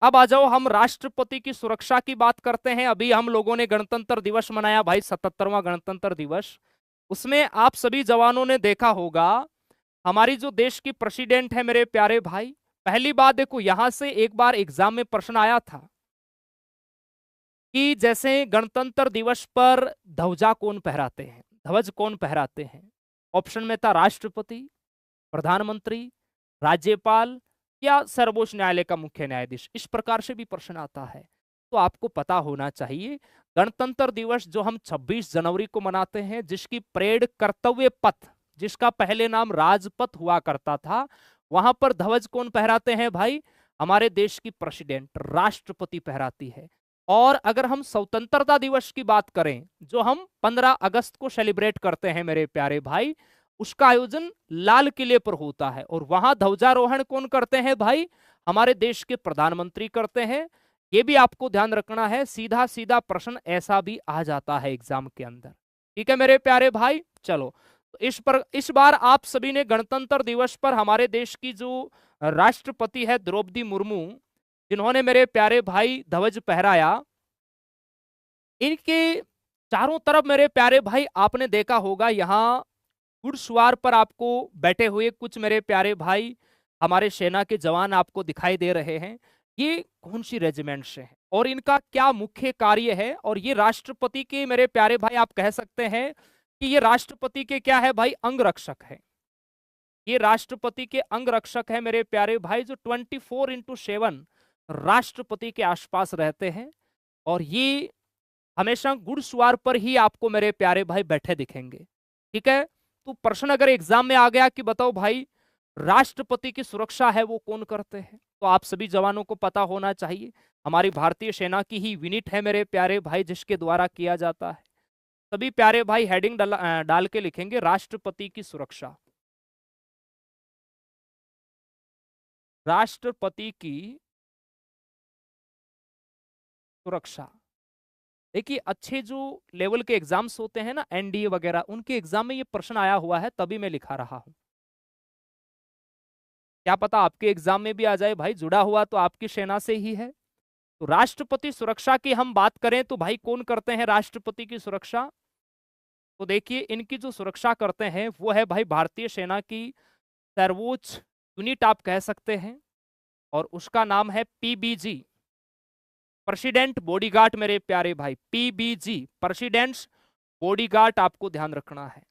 अब आ जाओ, हम राष्ट्रपति की सुरक्षा की बात करते हैं। अभी हम लोगों ने गणतंत्र दिवस मनाया भाई, 77वां गणतंत्र दिवस। उसमें आप सभी जवानों ने देखा होगा हमारी जो देश की प्रेसिडेंट है मेरे प्यारे भाई, पहली बात देखो, यहां से एक बार एग्जाम में प्रश्न आया था कि जैसे गणतंत्र दिवस पर ध्वजा कौन फहराते हैं, ध्वज कौन फहराते हैं। ऑप्शन में था राष्ट्रपति, प्रधानमंत्री, राज्यपाल या सर्वोच्च न्यायालय का मुख्य न्यायाधीश। इस प्रकार से भी प्रश्न आता है, तो आपको पता होना चाहिए गणतंत्र दिवस जो हम 26 जनवरी को मनाते हैं, जिसकी परेड कर्तव्य पथ, जिसका पहले नाम राजपथ हुआ करता था, वहां पर ध्वज कौन फहराते हैं भाई, हमारे देश की प्रेसिडेंट राष्ट्रपति फहराती है। और अगर हम स्वतंत्रता दिवस की बात करें जो हम 15 अगस्त को सेलिब्रेट करते हैं मेरे प्यारे भाई, उसका आयोजन लाल किले पर होता है और वहां ध्वजारोहण कौन करते हैं भाई, हमारे देश के प्रधानमंत्री करते हैं। ये भी आपको ध्यान रखना है, सीधा सीधा प्रश्न ऐसा भी आ जाता है एग्जाम के अंदर। ठीक है मेरे प्यारे भाई, चलो, तो इस बार आप सभी ने गणतंत्र दिवस पर हमारे देश की जो राष्ट्रपति है द्रौपदी मुर्मू, जिन्होंने मेरे प्यारे भाई ध्वज फहराया, इनके चारों तरफ मेरे प्यारे भाई आपने देखा होगा यहाँ घुड़सवार पर आपको बैठे हुए कुछ मेरे प्यारे भाई हमारे सेना के जवान आपको दिखाई दे रहे हैं। ये कौन सी रेजिमेंट से है और इनका क्या मुख्य कार्य है, और ये राष्ट्रपति के मेरे प्यारे भाई आप कह सकते हैं कि ये राष्ट्रपति के क्या है भाई, अंग रक्षक है। ये राष्ट्रपति के अंग रक्षक है मेरे प्यारे भाई, जो 24/7 राष्ट्रपति के आसपास रहते हैं। और ये हमेशा घुड़सवार पर ही आपको मेरे प्यारे भाई बैठे दिखेंगे। ठीक है, तो प्रश्न अगर एग्जाम में आ गया कि बताओ भाई राष्ट्रपति की सुरक्षा है वो कौन करते हैं, तो आप सभी जवानों को पता होना चाहिए हमारी भारतीय सेना की ही यूनिट है मेरे प्यारे भाई, जिसके द्वारा किया जाता है। सभी प्यारे भाई हेडिंग डाल के लिखेंगे राष्ट्रपति की सुरक्षा, राष्ट्रपति की सुरक्षा। देखिए, अच्छे जो लेवल के एग्जाम्स होते हैं ना, एनडीए वगैरह, उनके एग्जाम में ये प्रश्न आया हुआ है, तभी मैं लिखा रहा हूं। क्या पता आपके एग्जाम में भी आ जाए भाई, जुड़ा हुआ तो आपकी सेना से ही है। तो राष्ट्रपति सुरक्षा की हम बात करें तो भाई कौन करते हैं राष्ट्रपति की सुरक्षा, तो देखिए इनकी जो सुरक्षा करते हैं वो है भाई भारतीय सेना की सर्वोच्च यूनिट आप कह सकते हैं, और उसका नाम है पीबीजी, प्रेसिडेंट बॉडीगार्ड मेरे प्यारे भाई, पीबीजी, प्रेसिडेंट्स बॉडीगार्ड, आपको ध्यान रखना है।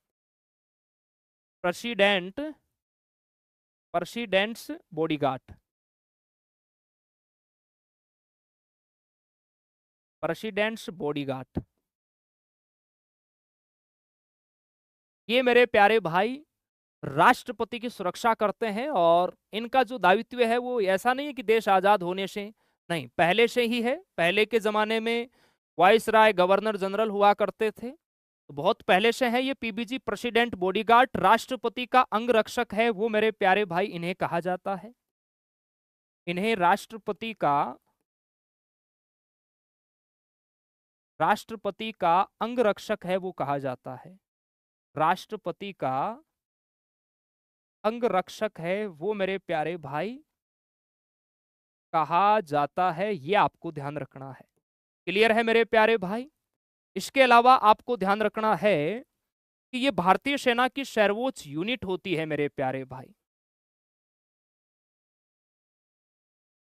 प्रेसिडेंट्स बॉडीगार्ड, प्रेसिडेंट्स बॉडीगार्ड, ये मेरे प्यारे भाई राष्ट्रपति की सुरक्षा करते हैं। और इनका जो दायित्व है वो ऐसा नहीं है कि देश आजाद होने से, नहीं, पहले से ही है। पहले के जमाने में वाइस राय, गवर्नर जनरल हुआ करते थे, तो बहुत पहले से है ये पीबीजी, प्रेसिडेंट बॉडीगार्ड, राष्ट्रपति का अंग रक्षक है वो मेरे प्यारे भाई, इन्हें कहा जाता है, इन्हें राष्ट्रपति का अंग रक्षक है वो कहा जाता है, राष्ट्रपति का अंग रक्षक है वो मेरे प्यारे भाई कहा जाता है, ये आपको ध्यान रखना है। क्लियर है मेरे प्यारे भाई। इसके अलावा आपको ध्यान रखना है कि ये भारतीय सेना की सर्वोच्च यूनिट होती है मेरे प्यारे भाई,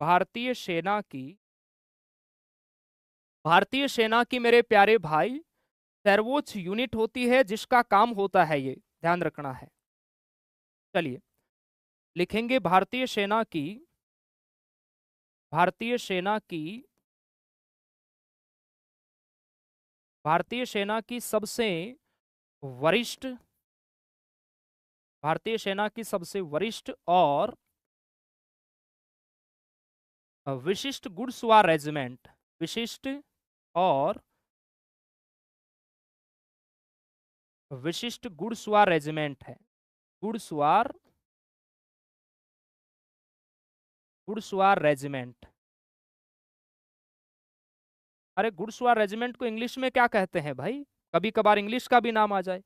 भारतीय सेना की, भारतीय सेना की मेरे प्यारे भाई सर्वोच्च यूनिट होती है, जिसका काम होता है, ये ध्यान रखना है। चलिए लिखेंगे भारतीय सेना की, भारतीय सेना की भारतीय सेना की सबसे वरिष्ठ भारतीय सेना की सबसे वरिष्ठ और विशिष्ट घुड़सवार रेजिमेंट, विशिष्ट और विशिष्ट घुड़सवार रेजिमेंट है। घुड़सवार घुड़सवार रेजिमेंट। अरे घुड़सवार रेजिमेंट को इंग्लिश में क्या कहते हैं भाई? कभी कभार इंग्लिश का भी नाम आ जाए।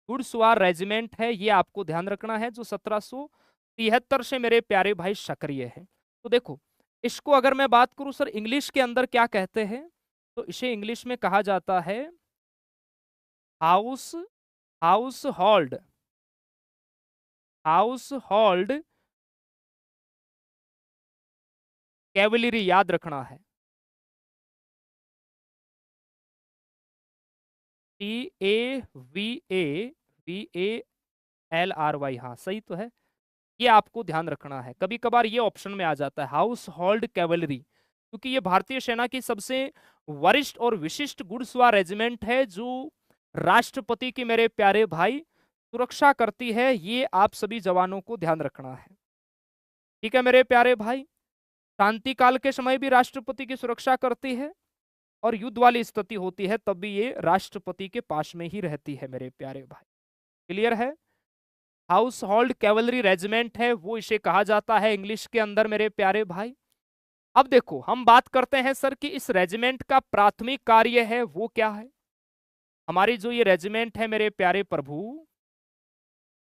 घुड़सवार रेजिमेंट है, ये आपको ध्यान रखना है, जो 1773 से मेरे प्यारे भाई सक्रिय है। तो देखो, इसको अगर मैं बात करूं सर इंग्लिश के अंदर क्या कहते हैं, तो इसे इंग्लिश में कहा जाता है house house hold house hold cavalry, याद रखना है। TAVAVALRY, हाँ सही तो है। ये आपको ध्यान रखना है, कभी कभार ये ऑप्शन में आ जाता है हाउस होल्ड कैवलरी, क्योंकि ये भारतीय सेना की सबसे वरिष्ठ और विशिष्ट घुड़सवार रेजिमेंट है, जो राष्ट्रपति की मेरे प्यारे भाई सुरक्षा करती है। ये आप सभी जवानों को ध्यान रखना है, ठीक है मेरे प्यारे भाई। शांति काल के समय भी राष्ट्रपति की सुरक्षा करती है, और युद्ध वाली स्थिति होती है तब भी ये राष्ट्रपति के पास में ही रहती है मेरे प्यारे भाई। क्लियर है? हाउस होल्ड कैवलरी रेजिमेंट है वो, इसे कहा जाता है इंग्लिश के अंदर मेरे प्यारे भाई। अब देखो, हम बात करते हैं सर कि इस रेजिमेंट का प्राथमिक कार्य है वो क्या है। हमारी जो ये रेजिमेंट है मेरे प्यारे प्रभु,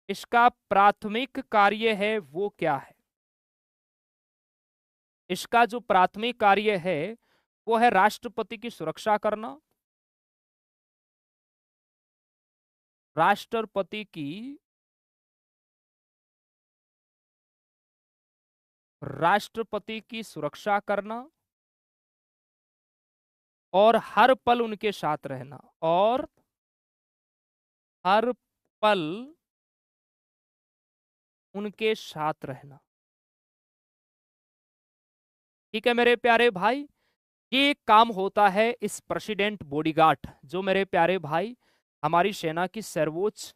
इसका प्राथमिक कार्य है वो क्या है? इसका जो प्राथमिक कार्य है वो है राष्ट्रपति की सुरक्षा करना, राष्ट्रपति की सुरक्षा करना, और हर पल उनके साथ रहना, और हर पल उनके साथ रहना। ठीक है मेरे प्यारे भाई, ये काम होता है इस प्रेसिडेंट बॉडीगार्ड, जो मेरे प्यारे भाई हमारी सेना की सर्वोच्च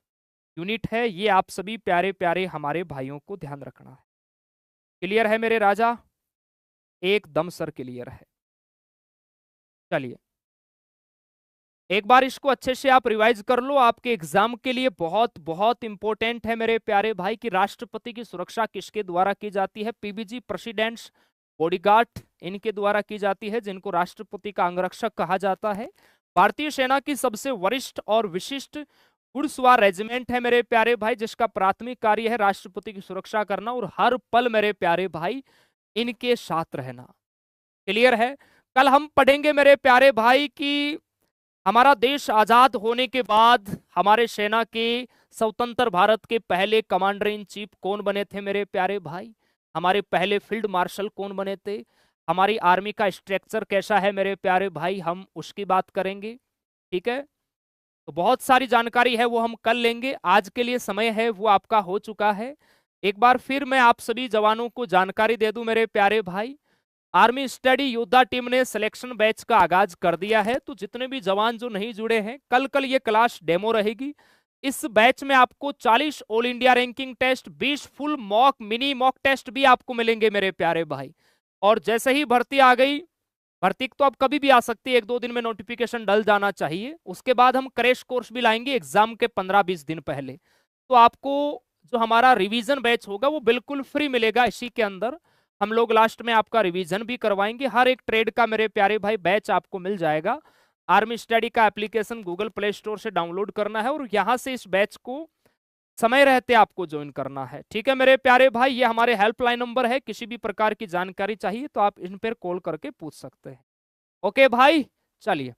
यूनिट है। ये आप सभी प्यारे प्यारे हमारे भाइयों को ध्यान रखना है। क्लियर है मेरे राजा? एकदम सर क्लियर है। चलिए, एक बार इसको अच्छे से आप रिवाइज कर लो, आपके एग्जाम के लिए बहुत बहुत इंपॉर्टेंट है मेरे प्यारे भाई कि राष्ट्रपति की सुरक्षा किसके द्वारा की जाती है। पीबीजी, प्रेसिडेंट्स बॉडीगार्ड, इनके द्वारा की जाती है, जिनको राष्ट्रपति का अंगरक्षक कहा जाता है। भारतीय सेना की सबसे वरिष्ठ और विशिष्ट घुड़सवार रेजिमेंट है मेरे प्यारे भाई, जिसका प्राथमिक कार्य है राष्ट्रपति की सुरक्षा करना और हर पल मेरे प्यारे भाई इनके साथ रहना। क्लियर है? कल हम पढ़ेंगे मेरे प्यारे भाई कि हमारा देश आजाद होने के बाद हमारे सेना के स्वतंत्र भारत के पहले कमांडर इन चीफ कौन बने थे मेरे प्यारे भाई, हमारे पहले फील्ड मार्शल कौन बने थे, हमारी आर्मी का स्ट्रक्चर कैसा है मेरे प्यारे भाई, हम उसकी बात करेंगे। ठीक है, तो बहुत सारी जानकारी है वो हम कल लेंगे। आज के लिए समय है वो आपका हो चुका है। एक बार फिर मैं आप सभी जवानों को जानकारी दे दूं मेरे प्यारे भाई, आर्मी स्टडी योद्धा टीम ने सिलेक्शन बैच का आगाज कर दिया है। तो जितने भी जवान जो नहीं जुड़े हैं, कल ये क्लास डेमो रहेगी। इस बैच में आपको 40 all India ranking test, 20 full mock, mini mock test भी आपको मिलेंगे मेरे प्यारे भाई। और जैसे ही भर्ती आ गई, भर्ती तो अब कभी भी आ सकती है, 1-2 दिन में नोटिफिकेशन डल जाना चाहिए, उसके बाद हम क्रैश कोर्स भी लाएंगे एग्जाम के 15-20 दिन पहले। तो आपको जो हमारा रिवीजन बैच होगा वो बिल्कुल फ्री मिलेगा। इसी के अंदर हम लोग लास्ट में आपका रिवीजन भी करवाएंगे। हर एक ट्रेड का मेरे प्यारे भाई बैच आपको मिल जाएगा। आर्मी स्टडी का एप्लीकेशन गूगल प्ले स्टोर से डाउनलोड करना है और यहां से इस बैच को समय रहते आपको ज्वाइन करना है। ठीक है मेरे प्यारे भाई, ये हमारे हेल्पलाइन नंबर है, किसी भी प्रकार की जानकारी चाहिए तो आप इन पर कॉल करके पूछ सकते हैं। ओके भाई, चलिए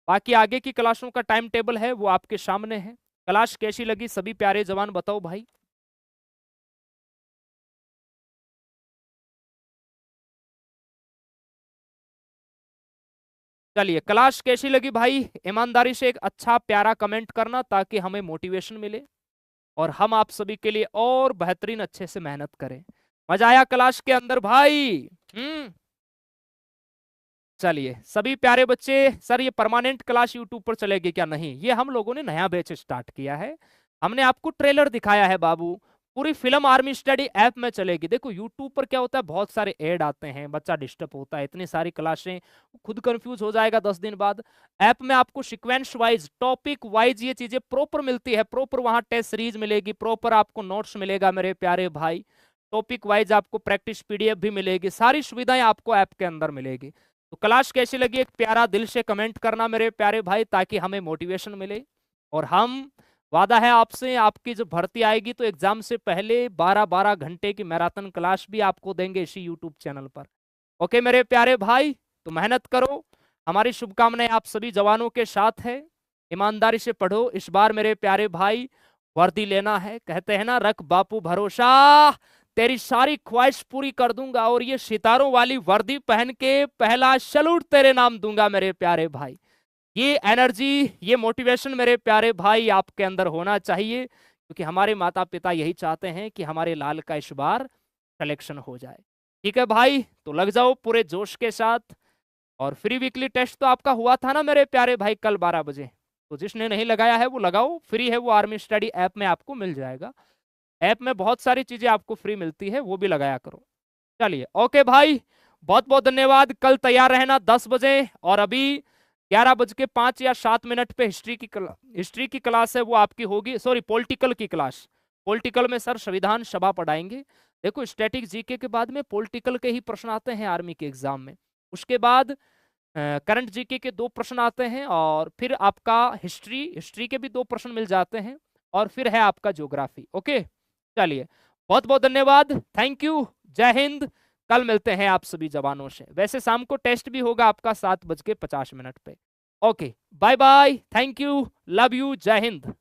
बाकी आगे की क्लासों का टाइम टेबल है वो आपके सामने है। क्लास कैसी लगी सभी प्यारे जवान बताओ भाई। चलिए, क्लास कैसी लगी भाई, ईमानदारी से एक अच्छा प्यारा कमेंट करना ताकि हमें मोटिवेशन मिले और हम आप सभी के लिए और बेहतरीन अच्छे से मेहनत करें। मजा आया क्लास के अंदर भाई? चलिए सभी प्यारे बच्चे, सर ये परमानेंट क्लास यूट्यूब पर चलेगी क्या? नहीं, ये हम लोगों ने नया बैच स्टार्ट किया है। हमने आपको ट्रेलर दिखाया है बाबू, पूरी फिल्म आर्मी स्टडी ऐप में चलेगी। देखो यूट्यूब पर क्या होता है, बहुत सारे ऐड आते हैं, बच्चा डिस्टर्ब होता है, इतनी सारी क्लासें, खुद कंफ्यूज हो जाएगा 10 दिन बाद। ऐप में आपको सीक्वेंस वाइज, टॉपिक वाइज ये चीजें प्रॉपर मिलती है, प्रॉपर वहां टेस्ट सीरीज मिलेगी, प्रॉपर आपको नोट्स मिलेगा मेरे प्यारे भाई, टॉपिक वाइज आपको प्रैक्टिस पीडीएफ भी मिलेगी, सारी सुविधाएं आपको ऐप के अंदर मिलेगी। तो क्लास कैसी लगी एक प्यारा दिल से कमेंट करना मेरे प्यारे भाई, ताकि हमें मोटिवेशन मिले। और हम, वादा है आपसे, आपकी जो भर्ती आएगी तो एग्जाम से पहले 12-12 घंटे की मैराथन क्लास भी आपको देंगे इसी यूट्यूब चैनल पर। ओके मेरे प्यारे भाई, तो मेहनत करो, हमारी शुभकामनाएं आप सभी जवानों के साथ है। ईमानदारी से पढ़ो, इस बार मेरे प्यारे भाई वर्दी लेना है, कहते हैं ना रख बापू भरोसा, तेरी सारी ख्वाहिश पूरी कर दूंगा, और ये सितारों वाली वर्दी पहन के पहला सैल्यूट तेरे नाम दूंगा मेरे प्यारे भाई। ये एनर्जी, ये मोटिवेशन मेरे प्यारे भाई आपके अंदर होना चाहिए, क्योंकि हमारे माता पिता यही चाहते हैं कि हमारे लाल का इस बार कलेक्शन हो जाए। ठीक है भाई, तो लग जाओ पूरे जोश के साथ। और फ्री वीकली टेस्ट तो आपका हुआ था ना मेरे प्यारे भाई कल 12 बजे, तो जिसने नहीं लगाया है वो लगाओ, फ्री है, वो आर्मी स्टडी ऐप में आपको मिल जाएगा। ऐप में बहुत सारी चीजें आपको फ्री मिलती है, वो भी लगाया करो। चलिए ओके भाई, बहुत बहुत धन्यवाद। कल तैयार रहना 10 बजे, और अभी 11:05 या 7 पे हिस्ट्री की क्लास है, वो आपकी होगी, सॉरी पॉलिटिकल की क्लास। पॉलिटिकल में सर संविधान सभा पढ़ाएंगे। देखो स्टैटिक जीके के बाद में पॉलिटिकल के ही प्रश्न आते हैं आर्मी के एग्जाम में, उसके बाद करंट जीके के 2 प्रश्न आते हैं, और फिर आपका हिस्ट्री के भी 2 प्रश्न मिल जाते हैं, और फिर है आपका ज्योग्राफी। ओके चलिए, बहुत बहुत धन्यवाद, थैंक यू, जय हिंद। कल मिलते हैं आप सभी जवानों से। वैसे शाम को टेस्ट भी होगा आपका 7:50 पे। Okay bye bye, thank you, love you, Jai Hind.